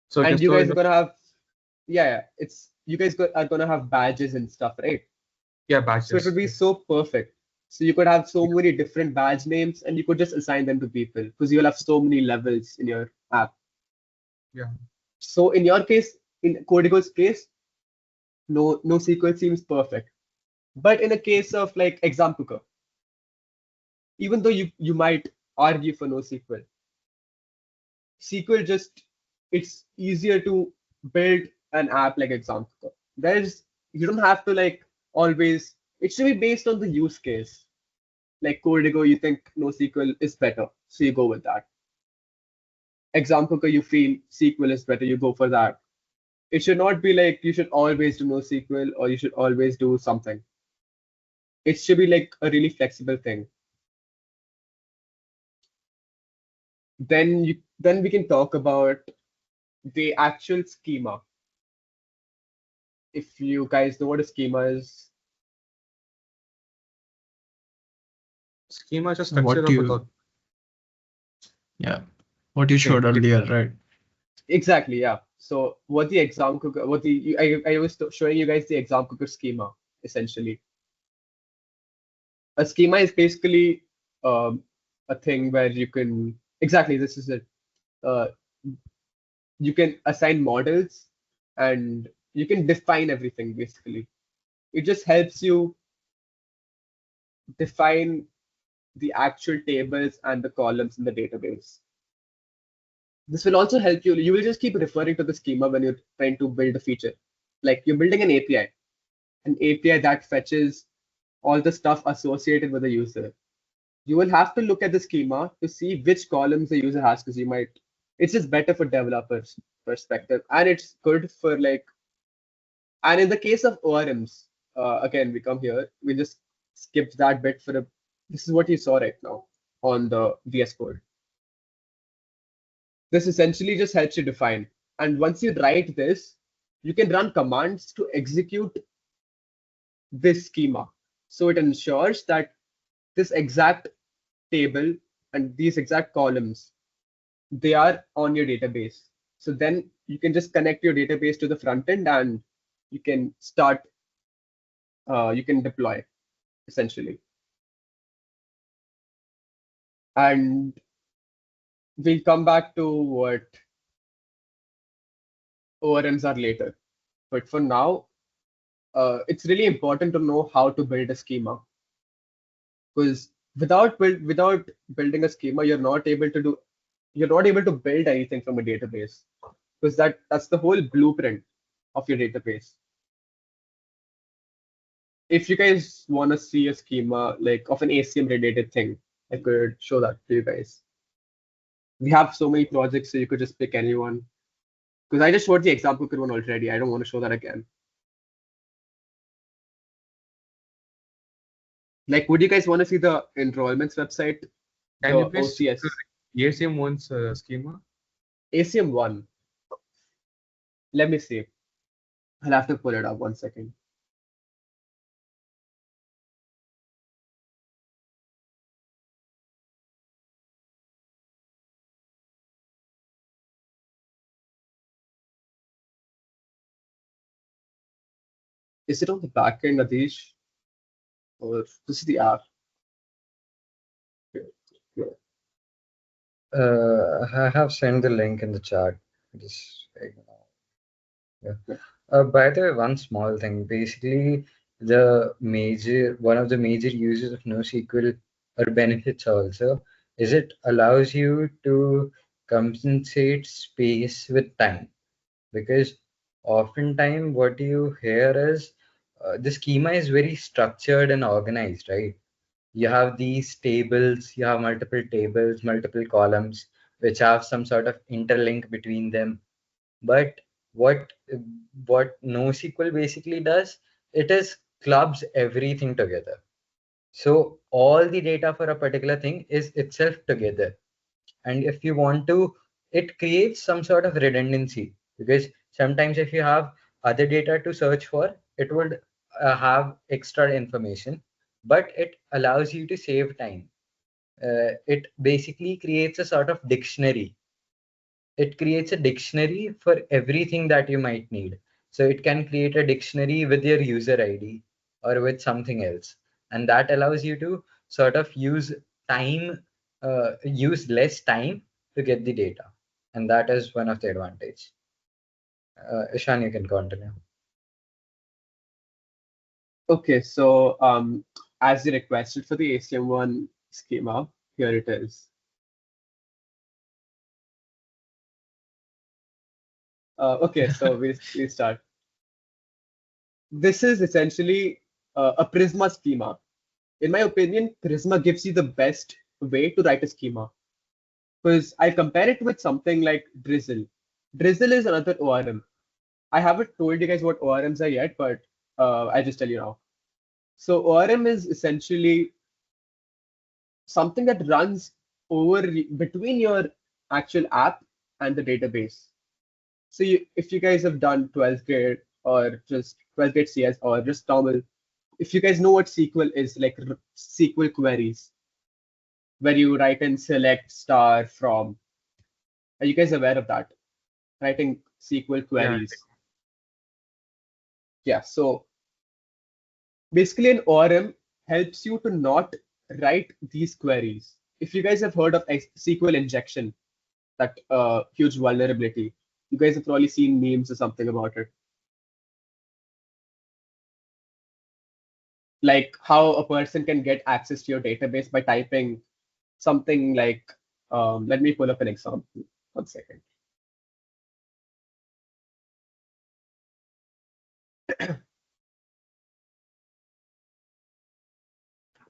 So and you guys are gonna have, you guys are gonna have badges and stuff, right? Yeah, badges. So it would be so perfect. So you could have so many different badge names, and you could just assign them to people because you'll have so many levels in your app. Yeah. So in your case, in Codigo's case, NoSQL seems perfect. But in a case of like Examcooker, even though you might argue for NoSQL, SQL it's easier to build an app like Examcooker. You don't have to like always, it should be based on the use case. Like Codigo, you think NoSQL is better, so you go with that. Examcooker, you feel SQL is better, you go for that. It should not be like you should always do NoSQL or you should always do something. It should be like a really flexible thing. Then we can talk about the actual schema. If you guys know what a schema is. Schema is a structure of a document. Yeah, what you showed earlier, right? Exactly, yeah. So what the Examcooker, I was showing you guys the Examcooker schema, essentially. A schema is basically a thing where you can, exactly, this is it. you can assign models, and you can define everything basically. It just helps you define the actual tables and the columns in the database. This will also help you. You will just keep referring to the schema when you're trying to build a feature. Like you're building an API that fetches all the stuff associated with the user. You will have to look at the schema to see which columns the user has, because it's just better for developers' perspective, and it's good for like. And in the case of ORMs, again, we come here, we just skipped that bit for a. This is what you saw right now on the VS Code. This essentially just helps you define. And once you write this, you can run commands to execute this schema. So it ensures that this exact table and these exact columns, they are on your database. So then you can just connect your database to the front end and you can start, you can deploy essentially. And we'll come back to what ORMs are later. But for now, it's really important to know how to build a schema, because without building a schema, you're not able to build anything from a database, because that's the whole blueprint of your database. If you guys want to see a schema like of an ACM related thing, I could show that to you guys. We have so many projects, so you could just pick anyone. Because I just showed the Examcooker one already. I don't want to show that again. Like, would you guys want to see the enrollments website? Can you please ACMone's schema? ACM1. Let me see. I'll have to pull it up 1 second. Is it on the backend, Adish? Or this is the app? I have sent the link in the chat. Just yeah. By the way, one small thing. Basically, one of the major uses of NoSQL or benefits also is it allows you to compensate space with time, because oftentimes what you hear is the schema is very structured and organized, right? You have these tables, you have multiple tables, multiple columns, which have some sort of interlink between them. But what NoSQL basically does, it is clubs everything together. So all the data for a particular thing is itself together. And if you want to, it creates some sort of redundancy, because sometimes if you have other data to search for, it would have extra information, but it allows you to save time. It basically creates a sort of dictionary. It creates a dictionary for everything that you might need. So it can create a dictionary with your user ID or with something else. And that allows you to sort of use less time to get the data. And that is one of the advantage. Ishan, you can continue. Okay, so as you requested for the ACM1 schema, here it is. Okay, so we start. This is essentially a Prisma schema. In my opinion, Prisma gives you the best way to write a schema, because I compare it with something like Drizzle. Drizzle is another ORM. I haven't told you guys what ORMs are yet, but I'll just tell you now. So ORM is essentially something that runs between your actual app and the database. So if you guys have done 12th grade or just 12th grade CS or just normal, if you guys know what SQL is, like SQL queries, where you write and select star from, are you guys aware of that? Writing SQL queries. Yeah, so basically an ORM helps you to not write these queries. If you guys have heard of SQL injection, that huge vulnerability, You guys have probably seen memes or something about it. Like how a person can get access to your database by typing something like, let me pull up an example. 1 second.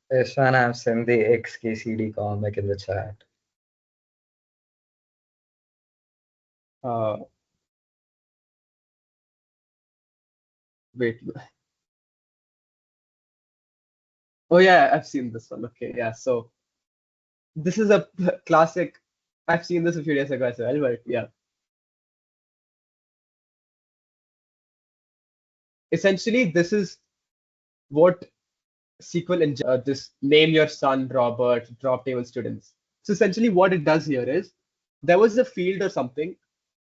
This one I've sent the XKCD comic in the chat. Wait. Oh yeah, I've seen this one. Okay, yeah. So this is a classic. I've seen this a few days ago as well, but yeah. Essentially, this is what SQL this name your son Robert, drop table students. So essentially what it does here is there was a field or something.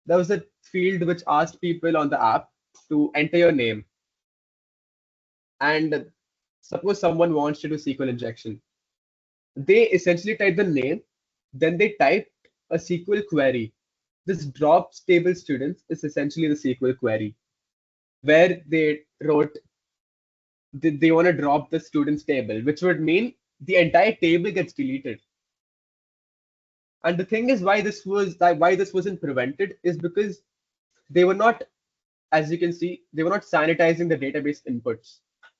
There was a field which asked people on the app to enter your name. And suppose someone wants to do SQL injection. They essentially type the name, then they type a SQL query. This drops table students is essentially the SQL query, where they wrote they want to drop the students table, which would mean the entire table gets deleted. And the thing is why this wasn't prevented is because they were not, as you can see, they were not sanitizing the database inputs.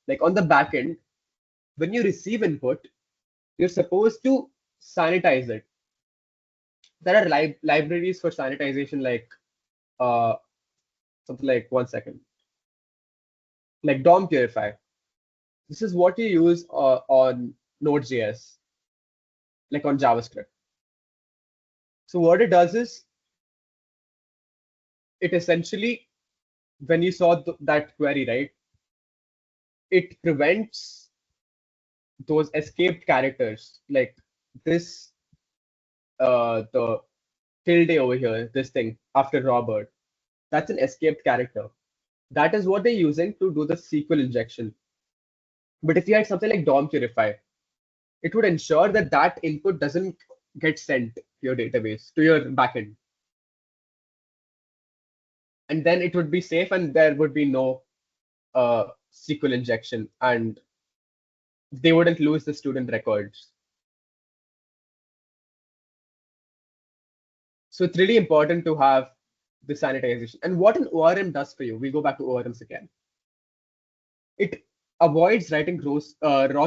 Like on the backend, when you receive input, you're supposed to sanitize it. There are libraries for sanitization, like something like 1 second, like DOM Purify. This is what you use on Node.js, like on JavaScript. So what it does is, it essentially, when you saw that query, right, it prevents those escaped characters, like this, the tilde over here, this thing after Robert, that's an escaped character. That is what they're using to do the SQL injection. But if you had something like DOM Purify, it would ensure that that input doesn't get sent to your database, to your backend. And then it would be safe and there would be no SQL injection and they wouldn't lose the student records. So it's really important to have the sanitization. And what an ORM does for you, we go back to ORMs again. It avoids writing raw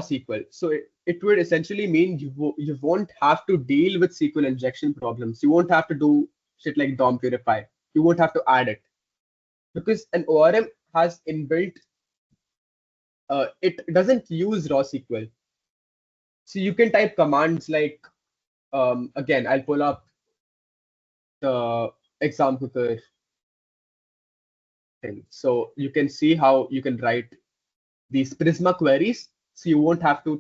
SQL. So it would essentially mean you won't have to deal with SQL injection problems. You won't have to do shit like DOM Purify. You won't have to add it. Because an ORM has inbuilt, it doesn't use raw SQL. So you can type commands like, again, I'll pull up the Examcooker thing. So you can see how you can write these Prisma queries. So you won't have to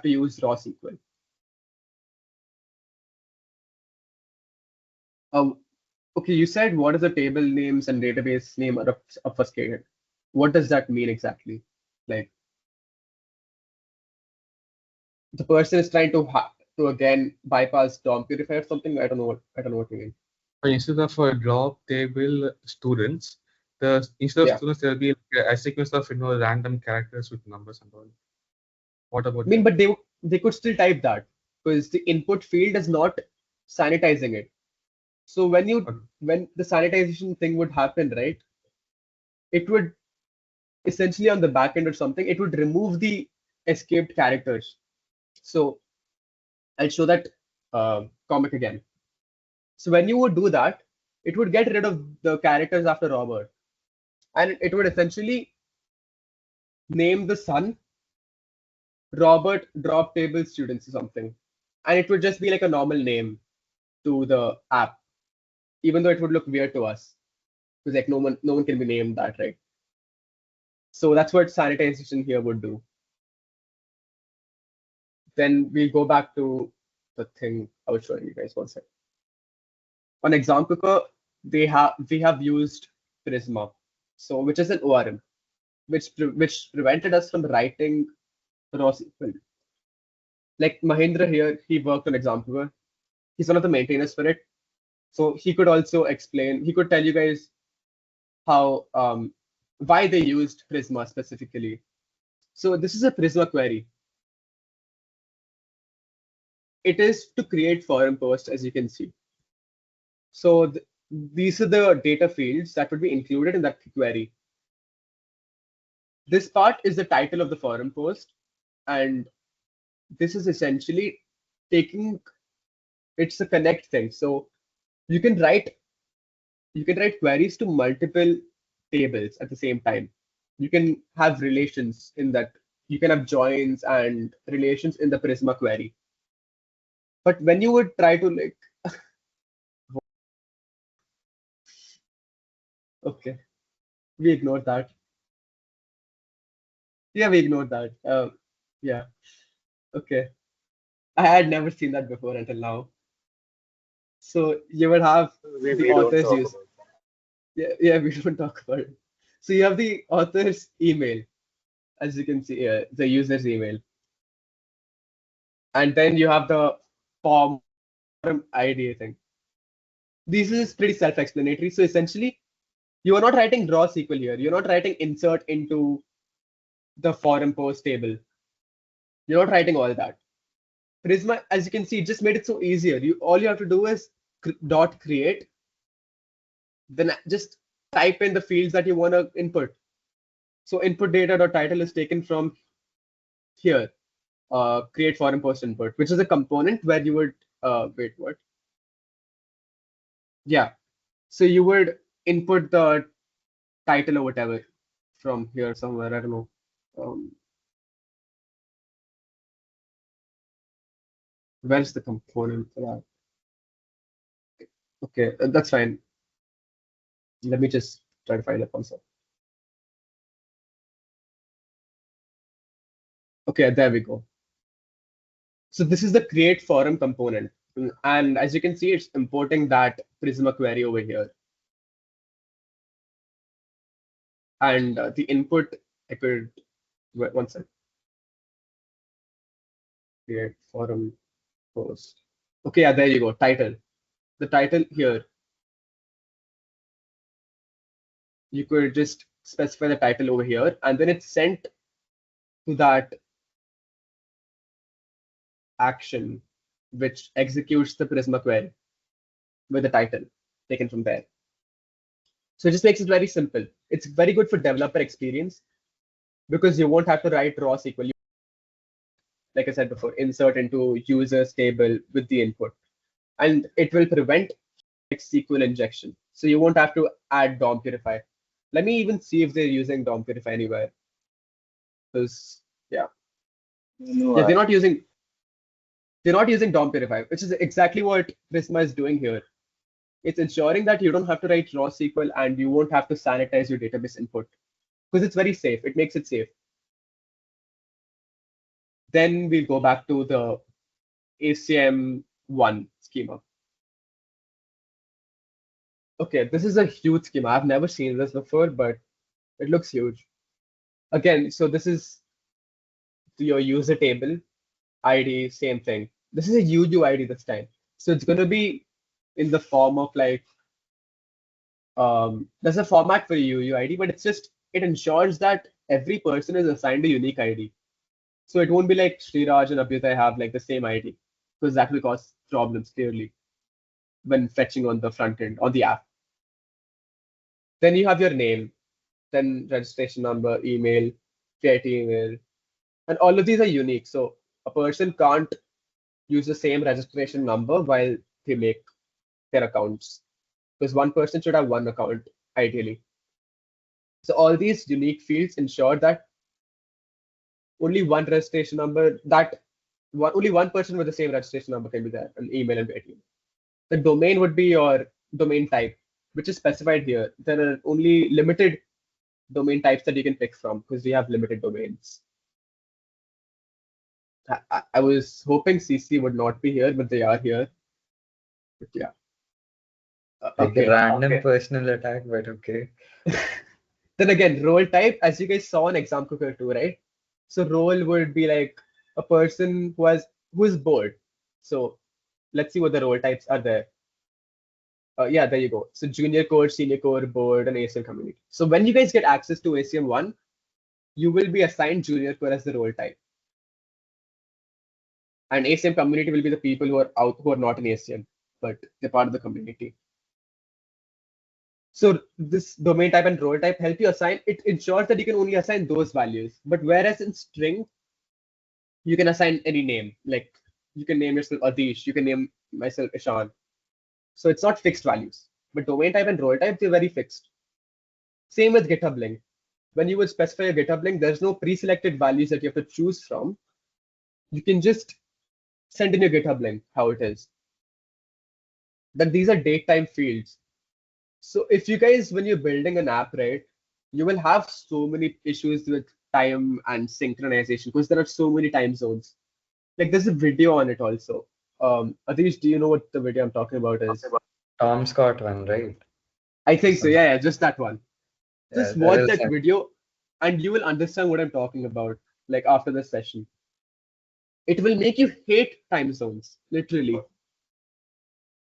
use raw SQL. Okay, you said what is the table names and database name are obfuscated. What does that mean exactly? Like the person is trying to again bypass DOM Purify or something. I don't know what you mean. Instead of a drop table students, instead of students, there will be a sequence of random characters with numbers and all. What about? I mean, but they could still type that because the input field is not sanitizing it. So when the sanitization thing would happen, right? It would essentially on the backend or something, it would remove the escaped characters. So I'll show that comic again. So when you would do that, it would get rid of the characters after Robert. And it would essentially name the son Robert drop table students or something. And it would just be like a normal name to the app, even though it would look weird to us. Because like no one can be named that, right? So that's what sanitization here would do. Then we'll go back to the thing I was showing you guys 1 second. On Examcooker, we have used Prisma, so which is an ORM, which prevented us from writing raw SQL. Like Mahendra here, he worked on Examcooker. He's one of the maintainers for it. So he could also explain, he could tell you guys how why they used Prisma specifically. So this is a Prisma query. It is to create forum posts, as you can see. So these are the data fields that would be included in that query. This part is the title of the forum post, and this is essentially taking, it's a connect thing. So you can write queries to multiple tables at the same time. You can have relations in that. You can have joins and relations in the Prisma query. But when you would try to like, okay, we ignore that. Yeah, we ignore that. Yeah, okay. I had never seen that before until now. So you would have the author's use. Yeah, we don't talk about it. So you have the author's email, as you can see here, the user's email. And then you have the form ID thing. This is pretty self-explanatory. So essentially, you are not writing raw SQL here. You're not writing insert into the forum post table. You're not writing all that. Prisma, as you can see, just made it so easier. All you have to do is dot create, then just type in the fields that you want to input. So input data.title is taken from here, create forum post input, which is a component where you would wait, what? Yeah. So you would input the title or whatever from here somewhere. I don't know. Where's the component for that? Okay, that's fine. Let me just try to find it also. Okay, there we go. So this is the create forum component. And as you can see, it's importing that Prisma query over here. And the input, I could, wait, one second. Create forum post. Okay, yeah, there you go, title. The title here, you could just specify the title over here, and then it's sent to that action, which executes the Prisma query with the title taken from there. So it just makes it very simple. It's very good for developer experience because you won't have to write raw SQL. Like I said before, insert into users table with the input, and it will prevent SQL injection. So you won't have to add DOM purify. Let me even see if they're using DOM purify anywhere. Because yeah, they're not using DOM purify, which is exactly what Prisma is doing here. It's ensuring that you don't have to write raw SQL and you won't have to sanitize your database input because it's very safe. It makes it safe. Then we'll go back to the ACM1 schema. Okay, this is a huge schema. I've never seen this before, but it looks huge. Again, so this is your user table, ID, same thing. This is a UUID this time. So it's going to be in the form of like, there's a format for UUID, but it ensures that every person is assigned a unique ID. So it won't be like Sriraj and Abhyuday have like the same ID, because that will cause problems clearly when fetching on the front end, on the app. Then you have your name, then registration number, email, get email, and all of these are unique. So a person can't use the same registration number while they make their accounts, because one person should have one account ideally. So all these unique fields ensure that only one registration number, only one person with the same registration number can be there, an email and get email. The domain would be your domain type, which is specified here. There are only limited domain types that you can pick from because we have limited domains. I was hoping CC would not be here, but they are here. But yeah. Like a random personal attack, but okay. Then again, role type, as you guys saw in Examcooker 2, right? So role would be like a person who is bored. So let's see what the role types are there. Yeah, there you go. So junior core, senior core, board, and ACM community. So when you guys get access to ACM1, you will be assigned junior core as the role type. And ACM community will be the people who are not in ACM, but they're part of the community. So this domain type and role type help you assign. It ensures that you can only assign those values. But whereas in string, you can assign any name. Like you can name yourself Adish, you can name myself Ishan. So it's not fixed values. But domain type and role type, they're very fixed. Same with GitHub link. When you would specify a GitHub link, there's no pre-selected values that you have to choose from. You can just send in your GitHub link, how it is. Then these are date time fields. So if you guys, when you're building an app, right, you will have so many issues with time and synchronization because there are so many time zones. Like there's a video on it also. Adish, do you know what the video I'm talking about is? Tom Scott one, right? I think so. Yeah, just that one. Just Yeah, I watch will that send. video and you will understand what I'm talking about, like after this session. It will make you hate time zones, literally.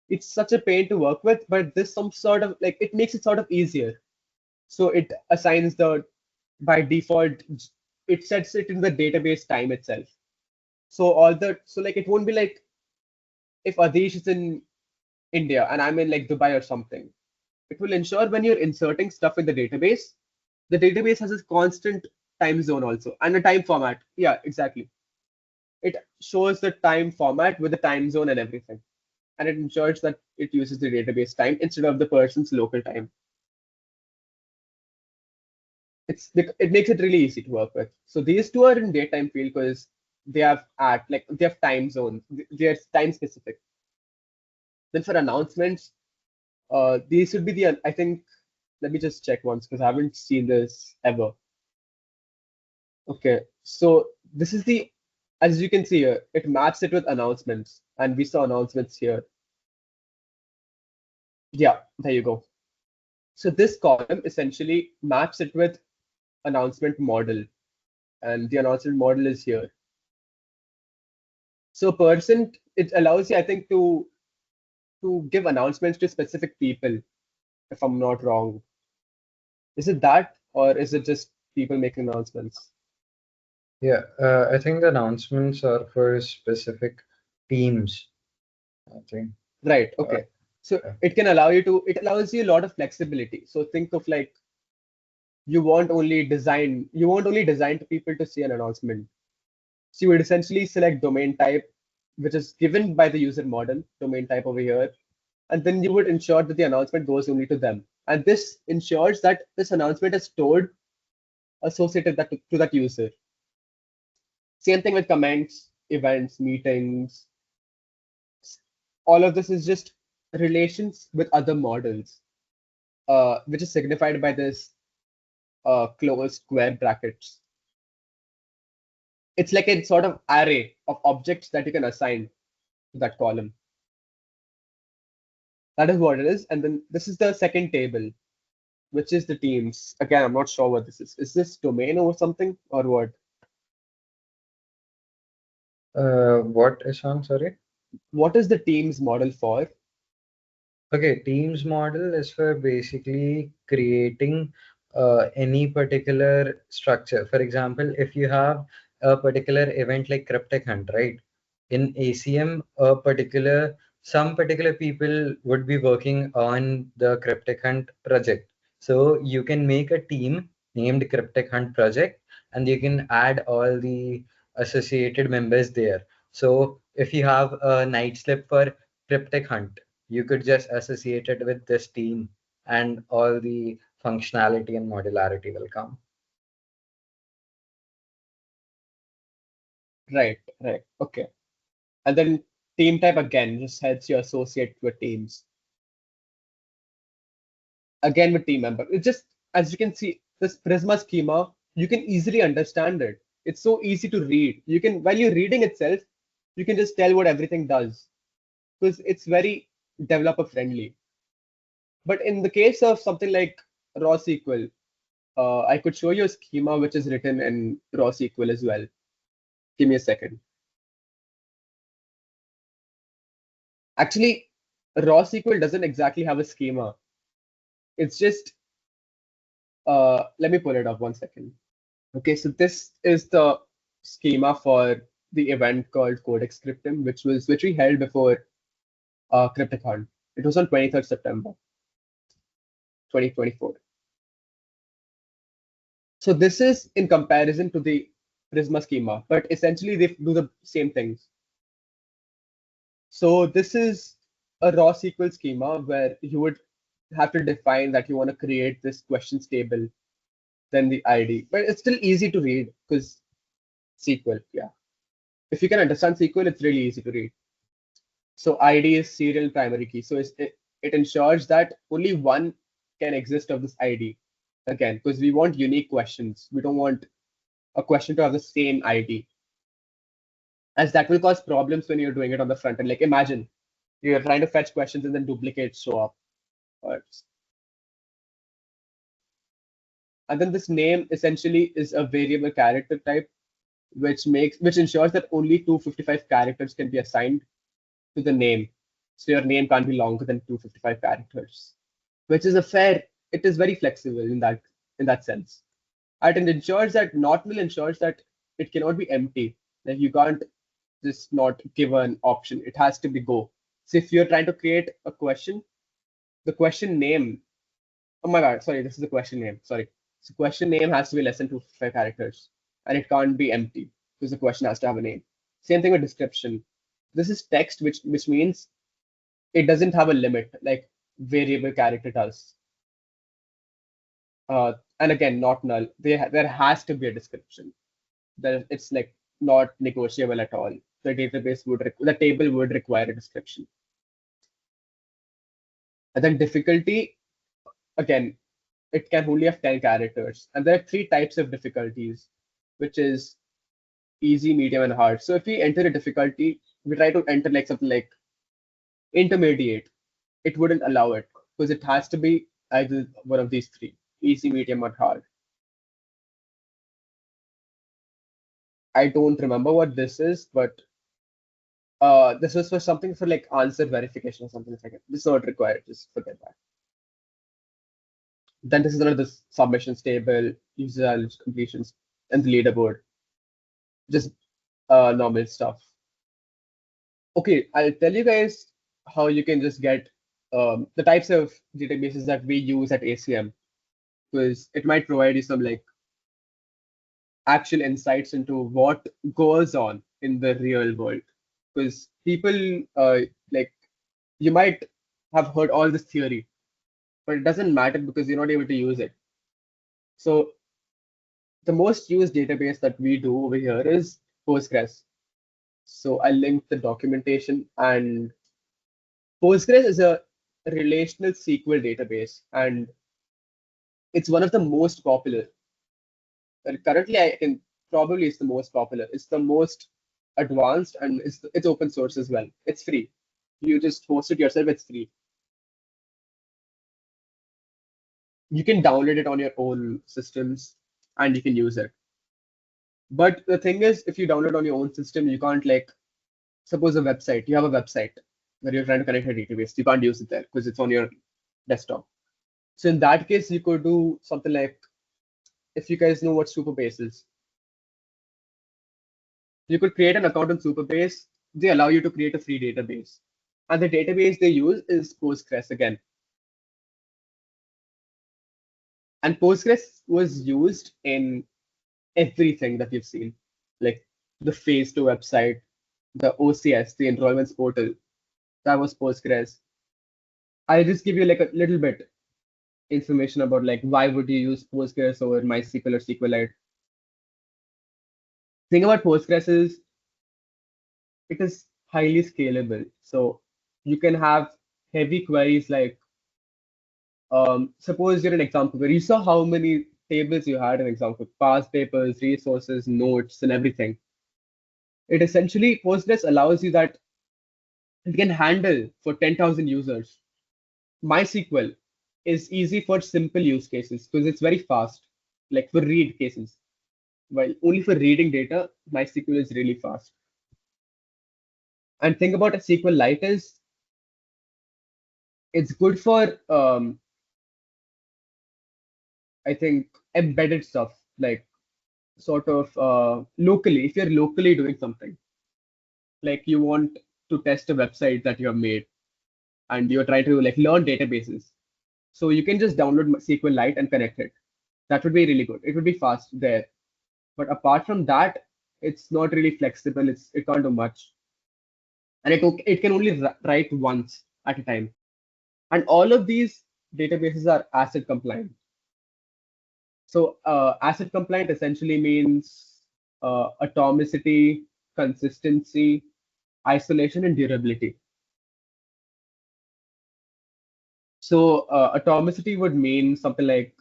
It's such a pain to work with, but this some sort of like it makes it sort of easier. So it assigns the by default, it sets it in the database time itself. So like it won't be like if Adish is in India and I'm in like Dubai or something. It will ensure when you're inserting stuff in the database has a constant time zone also and a time format. Yeah, exactly. It shows the time format with the time zone and everything. And it ensures that it uses the database time instead of the person's local time. It makes it really easy to work with. So these two are in datetime field because they have time zones. They're time specific. Then for announcements, these should be the I think. Let me just check once because I haven't seen this ever. Okay, so this is the, as you can see here, it maps it with announcements, and we saw announcements here. Yeah, there you go. So this column essentially maps it with announcement model, and the announcement model is here. So person, it allows you, I think, to give announcements to specific people, if I'm not wrong. Is it that, or is it just people making announcements? Yeah, I think the announcements are for specific teams, I think. Right, okay. So it allows you a lot of flexibility. So think of like you want only design to people to see an announcement. So you would essentially select domain type, which is given by the user model, domain type over here, and then you would ensure that the announcement goes only to them. And this ensures that this announcement is stored associated to that user. Same thing with comments, events, meetings. All of this is just relations with other models, which is signified by this closed square brackets. It's like a sort of array of objects that you can assign to that column. That is what it is. And then this is the second table, which is the teams. Again, I'm not sure what this is. Is this domain or something or what? What, Ishan? Sorry? What is the teams model for? Okay, Teams model is for basically creating any particular structure. For example, if you have a particular event like Cryptic Hunt, right? In ACM, some particular people would be working on the Cryptic Hunt project. So you can make a team named Cryptic Hunt project, and you can add all the associated members there. So if you have a night slip for Cryptic Hunt, you could just associate it with this team and all the functionality and modularity will come. Right. Okay. And then team type again just helps you associate with teams. Again with team member. It's just, as you can see, this Prisma schema, you can easily understand it. It's so easy to read. While you're reading itself, you can just tell what everything does because it's very developer friendly. But in the case of something like raw SQL, I could show you a schema which is written in raw SQL as well. Give me a second. Actually, raw SQL doesn't exactly have a schema. It's just, let me pull it up 1 second. Okay, so this is the schema for the event called Codex Scriptum, which we held before Cryptic. It was on 23rd September 2024. So this is in comparison to the Prisma schema, but essentially they do the same things. So this is a raw SQL schema where you would have to define that you want to create this questions table, then the ID. But it's still easy to read because SQL, yeah. If you can understand SQL, it's really easy to read. So ID is serial primary key. So it ensures that only one can exist of this ID. Again, because we want unique questions. We don't want a question to have the same ID, as that will cause problems when you're doing it on the front end. Like imagine you're trying to fetch questions and then duplicates show up. And then this name essentially is a variable character type, which ensures that only 255 characters can be assigned to the name. So your name can't be longer than 255 characters, which is it is very flexible in that sense. And it ensures that ensures that it cannot be empty. Like you can't just not give an option. It has to be go. So if you're trying to create a question, the question name, oh my God, sorry, this is the question name, sorry. So question name has to be less than 255 characters and it can't be empty because the question has to have a name. Same thing with description. This is text, which means it doesn't have a limit like variable character does. And again, not null. There has to be a description. It's like not negotiable at all. The table would require a description. And then difficulty, again, it can only have 10 characters. And there are 3 types of difficulties, which is easy, medium, and hard. So if we enter a difficulty, we try to enter like something like intermediate. It wouldn't allow it because it has to be either one of these 3, easy, medium, or hard. I don't remember what this is, but this was for something for like answer verification or something like that. This is not required, just forget that. Then this is another submissions table, user completions, and the leaderboard. Just normal stuff. Okay, I'll tell you guys how you can just get the types of databases that we use at ACM, because it might provide you some like actual insights into what goes on in the real world. Because people like you might have heard all this theory, but it doesn't matter because you're not able to use it. So the most used database that we do over here is Postgres. So I'll link the documentation, and Postgres is a relational SQL database, and it's one of the most popular. And currently, probably it's the most popular. It's the most advanced, and it's open source as well. It's free. You just host it yourself. It's free. You can download it on your own systems, and you can use it. But the thing is, if you download on your own system, you can't like, suppose you have a website where you're trying to connect a database. You can't use it there because it's on your desktop. So in that case, you could do something like, if you guys know what Superbase is, you could create an account on Superbase. They allow you to create a free database. And the database they use is Postgres again. And Postgres was used in everything that you've seen, like the Phase 2 website, the OCS, the enrollments portal. That was Postgres. I'll just give you like a little bit information about like why would you use Postgres over MySQL or SQLite. Thing about Postgres is it is highly scalable. So you can have heavy queries like suppose you're an Examcooker. You saw how many tables you had in Examcooker, past papers, resources, notes, and everything. It essentially, Postgres allows you that it can handle for 10,000 users. MySQL is easy for simple use cases because it's very fast, like for read cases. While only for reading data, MySQL is really fast. And think about a SQLite is it's good for I think embedded stuff, like sort of locally. If you're locally doing something, like you want to test a website that you have made, and you're trying to like learn databases, so you can just download SQLite and connect it. That would be really good. It would be fast there. But apart from that, it's not really flexible. It can't do much, and it can only write once at a time. And all of these databases are ACID compliant. So ACID compliant essentially means atomicity, consistency, isolation, and durability. So atomicity would mean something like,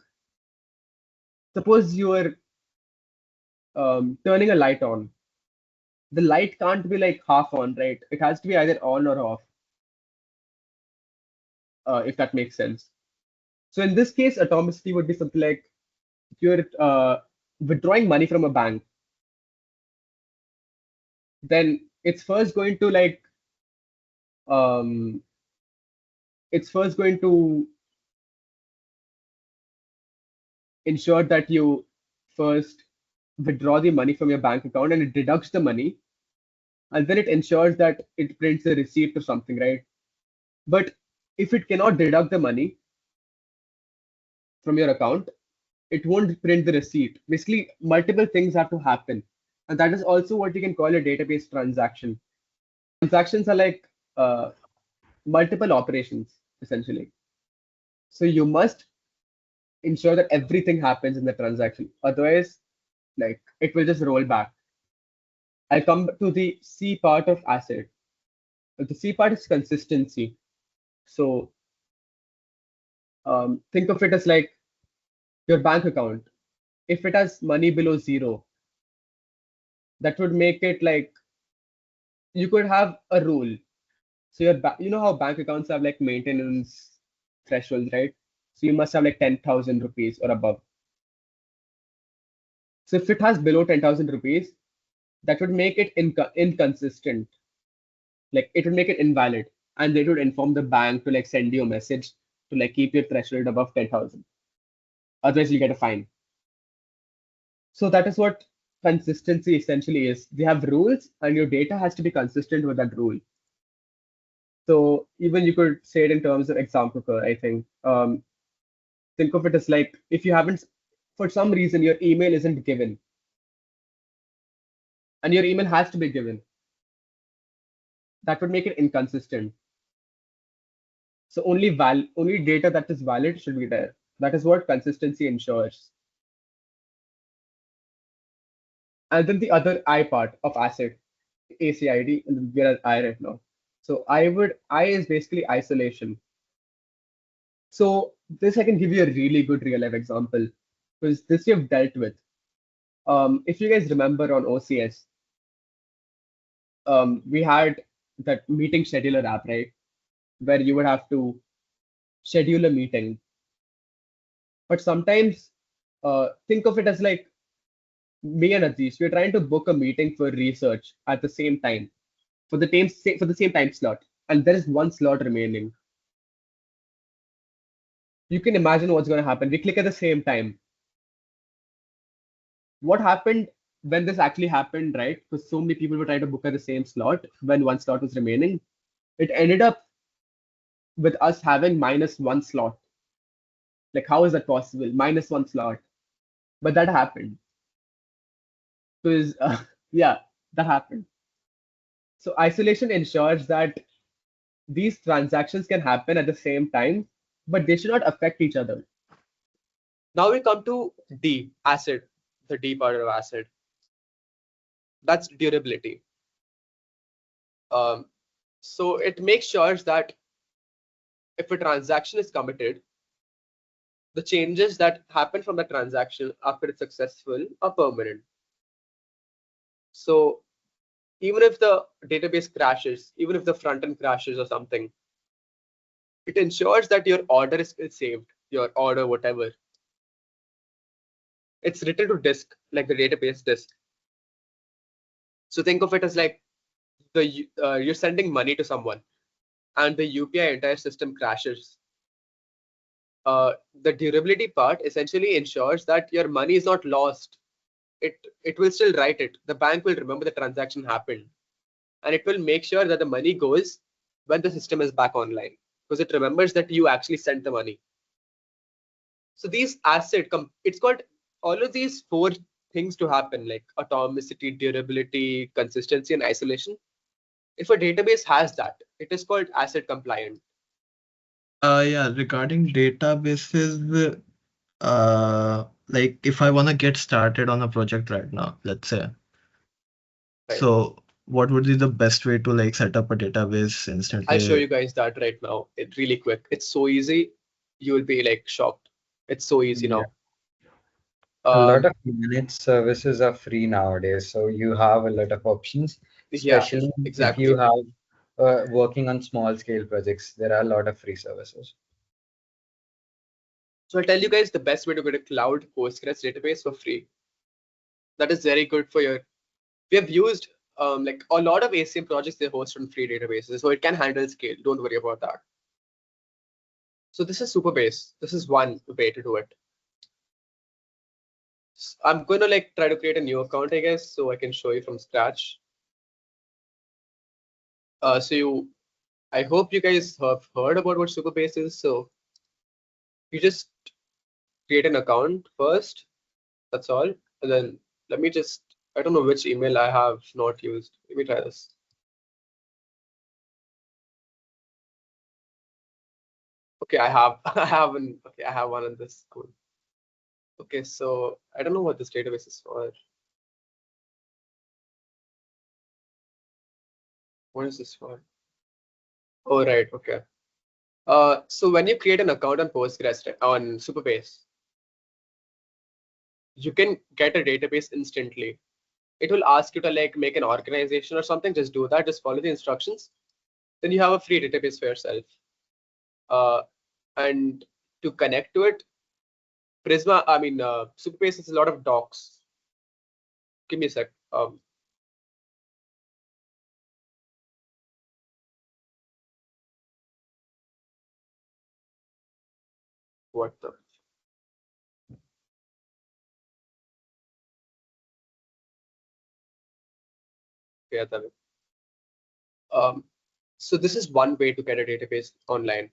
suppose you are turning a light on. The light can't be like half on, right? It has to be either on or off, if that makes sense. So in this case, atomicity would be something like, if you're withdrawing money from a bank, then it's first going to like ensure that you first withdraw the money from your bank account, and it deducts the money, and then it ensures that it prints a receipt or something, right? But if it cannot deduct the money from your account, it won't print the receipt. Basically, multiple things have to happen. And that is also what you can call a database transaction. Transactions are like multiple operations, essentially. So you must ensure that everything happens in the transaction. Otherwise, like it will just roll back. I'll come to the C part of ACID. The C part is consistency. So think of it as like your bank account. If it has money below zero, that would make it like you could have a rule. So you know how bank accounts have like maintenance thresholds, right? So you must have like 10,000 rupees or above. So if it has below 10,000 rupees, that would make it inconsistent. Like it would make it invalid, and they would inform the bank to like send you a message to like keep your threshold above 10,000. Otherwise, you get a fine. So that is what consistency essentially is. They have rules, and your data has to be consistent with that rule. So even you could say it in terms of Examcooker, I think. Think of it as like, if you haven't, for some reason, your email isn't given, and your email has to be given, that would make it inconsistent. So only data that is valid should be there. That is what consistency ensures. And then the other I part of ACID, ACID, and we're at I right now. So I is basically isolation. So this I can give you a really good real life example, because this you've dealt with. If you guys remember on OCS, we had that meeting scheduler app, right? Where you would have to schedule a meeting. But sometimes think of it as like me and Aziz, we're trying to book a meeting for research at the same time, for the same time slot, and there is one slot remaining. You can imagine what's going to happen. We click at the same time. What happened when this actually happened, right? Because so many people were trying to book at the same slot when one slot was remaining. It ended up with us having -1 slot. Like, how is that possible? -1 slot. But that happened. Because, yeah, that happened. So isolation ensures that these transactions can happen at the same time, but they should not affect each other. Now we come to D, ACID, the D part of ACID. That's durability. So it makes sure that if a transaction is committed, the changes that happen from the transaction after it's successful are permanent. So even if the database crashes, even if the front end crashes or something, it ensures that your order is saved, your order, whatever. It's written to disk, like the database disk. So think of it as like you're sending money to someone. and the UPI entire system crashes, the durability part essentially ensures that your money is not lost. It will still write it. The bank will remember the transaction happened, and it will make sure that the money goes when the system is back online, because it remembers that you actually sent the money. So these it's got all of these 4 things to happen, like atomicity, durability, consistency, and isolation. If a database has that, it is called ACID compliant. Yeah, regarding databases, like if I want to get started on a project right now, let's say, Right. so what would be the best way to like set up a database instantly? I'll show you guys that right now. It's really quick. It's so easy. You will be like shocked. It's so easy now. A lot of managed services are free nowadays, so you have a lot of options, especially if you have working on small scale projects. There are a lot of free services. So I'll tell you guys the best way to get a cloud Postgres database for free. That is very good for your. We have used like a lot of ACM projects, they host on free databases, so it can handle scale. Don't worry about that. So this is Superbase. This is one way to do it. I'm going to like try to create a new account, I guess, so I can show you from scratch. I hope you guys have heard about what Superbase is. So you just create an account first. That's all. And then let me just, I don't know which email I have not used. Let me try this. Okay, I have one on this. Cool. Okay, so I don't know what this database is for. What is this for? Oh, right. Okay. So when you create an account on Postgres, on Superbase, you can get a database instantly. It will ask you to like make an organization or something. Just do that. Just follow the instructions. Then you have a free database for yourself. And to connect to it, Prisma, Superbase is a lot of docs. Give me a sec. What the? Yeah, so this is one way to get a database online,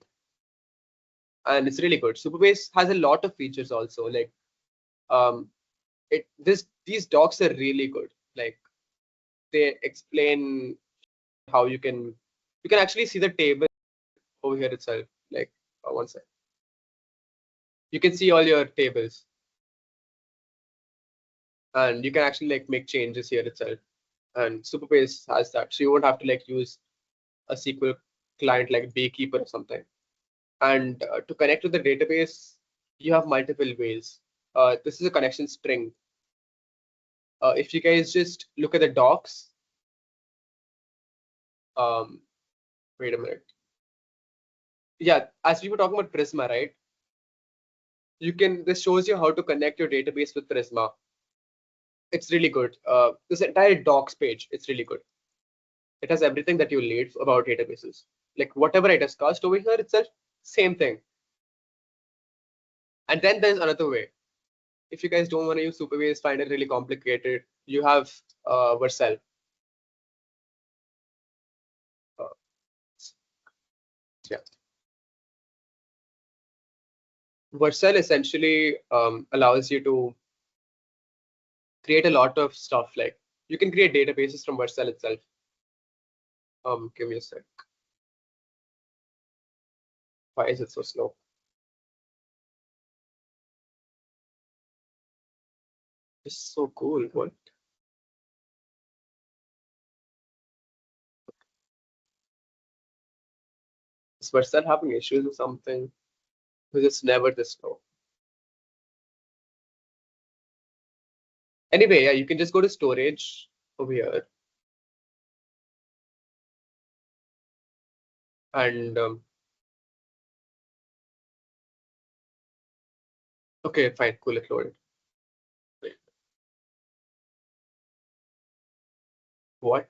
and it's really good. Superbase has a lot of features also. Like, these docs are really good. Like, they explain how you can actually see the table over here itself. Like, one sec. You can see all your tables, and you can actually like make changes here itself. And Superbase has that, so you won't have to like use a SQL client like Beekeeper or something. And to connect to the database, you have multiple ways. This is a connection string. If you guys just look at the docs, wait a minute. Yeah, as we were talking about Prisma, right? This shows you how to connect your database with Prisma. It's really good. This entire docs page, it's really good. It has everything that you need about databases. Like whatever I discussed over here itself, same thing. And then there's another way. If you guys don't want to use Superbase, find it really complicated, you have Vercel. Yeah. Vercel essentially allows you to create a lot of stuff. Like you can create databases from Vercel itself. Give me a sec. Why is it so slow? This is so cool. What? Is Vercel having issues or something? Because it's never this slow. Anyway, yeah, you can just go to storage over here. And okay, fine, cool, it loaded. Wait. What?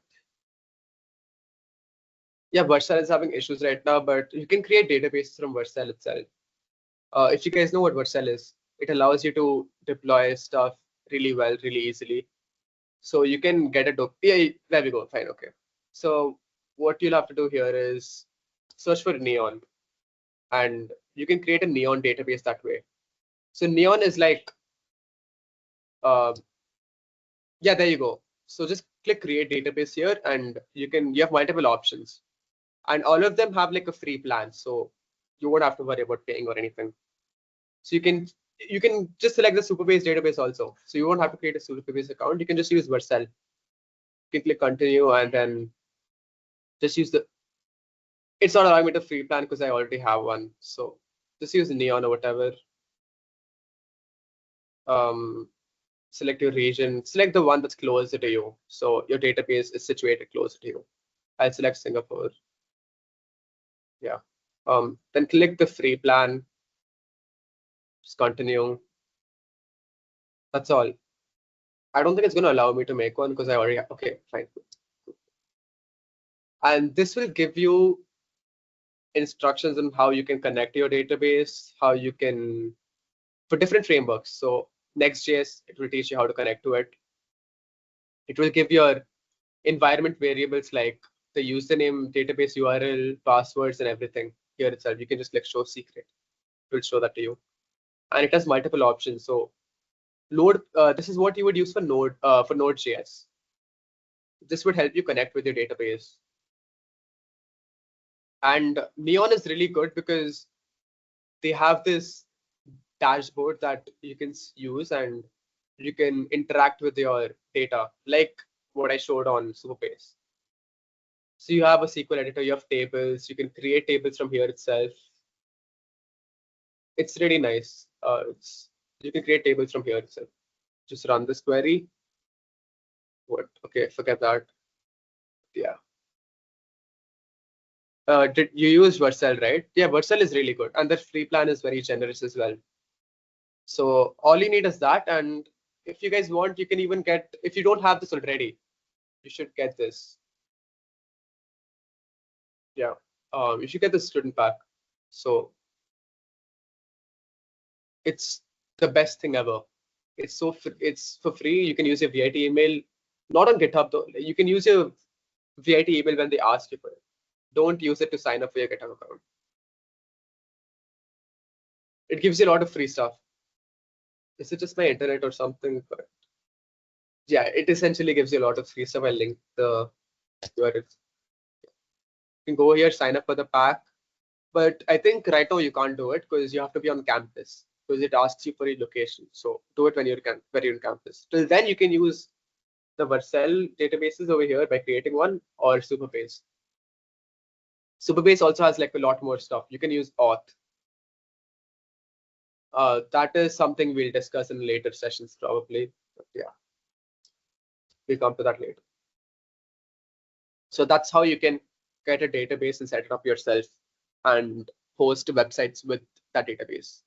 Yeah, Vercel is having issues right now, but you can create databases from Vercel itself. If you guys know what Vercel is, it allows you to deploy stuff really well, really easily. So you can get a yeah, there we go. Fine, okay. So what you'll have to do here is search for Neon, and you can create a Neon database that way. So Neon is like, yeah, there you go. So just click create database here, and you have multiple options, and all of them have like a free plan, so you won't have to worry about paying or anything. So you can just select the Superbase database also. So you won't have to create a Superbase account. You can just use Vercel. You can click continue and then just use the. It's not allowing me to free plan because I already have one. So just use the Neon or whatever. Select your region. Select the one that's closer to you. So your database is situated closer to you. I'll select Singapore. Yeah. Then click the free plan. Just continue. That's all. I don't think it's going to allow me to make one because I already have. Okay, fine. And this will give you instructions on how you can connect your database, how you can, for different frameworks. So Next.js, it will teach you how to connect to it. It will give your environment variables like the username, database URL, passwords, and everything here itself. You can just click show secret. It will show that to you. And it has multiple options. So Node, this is what you would use for Node.js. This would help you connect with your database. And Neon is really good because they have this dashboard that you can use and you can interact with your data, like what I showed on Superbase. So you have a SQL editor, you have tables, you can create tables from here itself. It's really nice. You can create tables from here itself. Just run this query. What? Okay, forget that. Yeah. Did you use Vercel, right? Yeah, Vercel is really good, and the free plan is very generous as well. So all you need is that, and if you guys want, you can even get, if you don't have this already, you should get this. Yeah, you should get the student pack. So it's the best thing ever. It's for free. You can use your VIT email, not on GitHub though. You can use your VIT email when they ask you for it. Don't use it to sign up for your GitHub account. It gives you a lot of free stuff. Is it just my internet or something? But yeah, it essentially gives you a lot of free stuff. I'll link the URL. You can go here, sign up for the pack. But I think right now you can't do it because you have to be on campus because it asks you for your location. So do it when you're on campus. Till then, you can use the Vercel databases over here by creating one or Superbase. Superbase also has like a lot more stuff. You can use auth. That is something we'll discuss in later sessions probably. But yeah, we'll come to that later. So that's how you can get a database and set it up yourself and host websites with that database.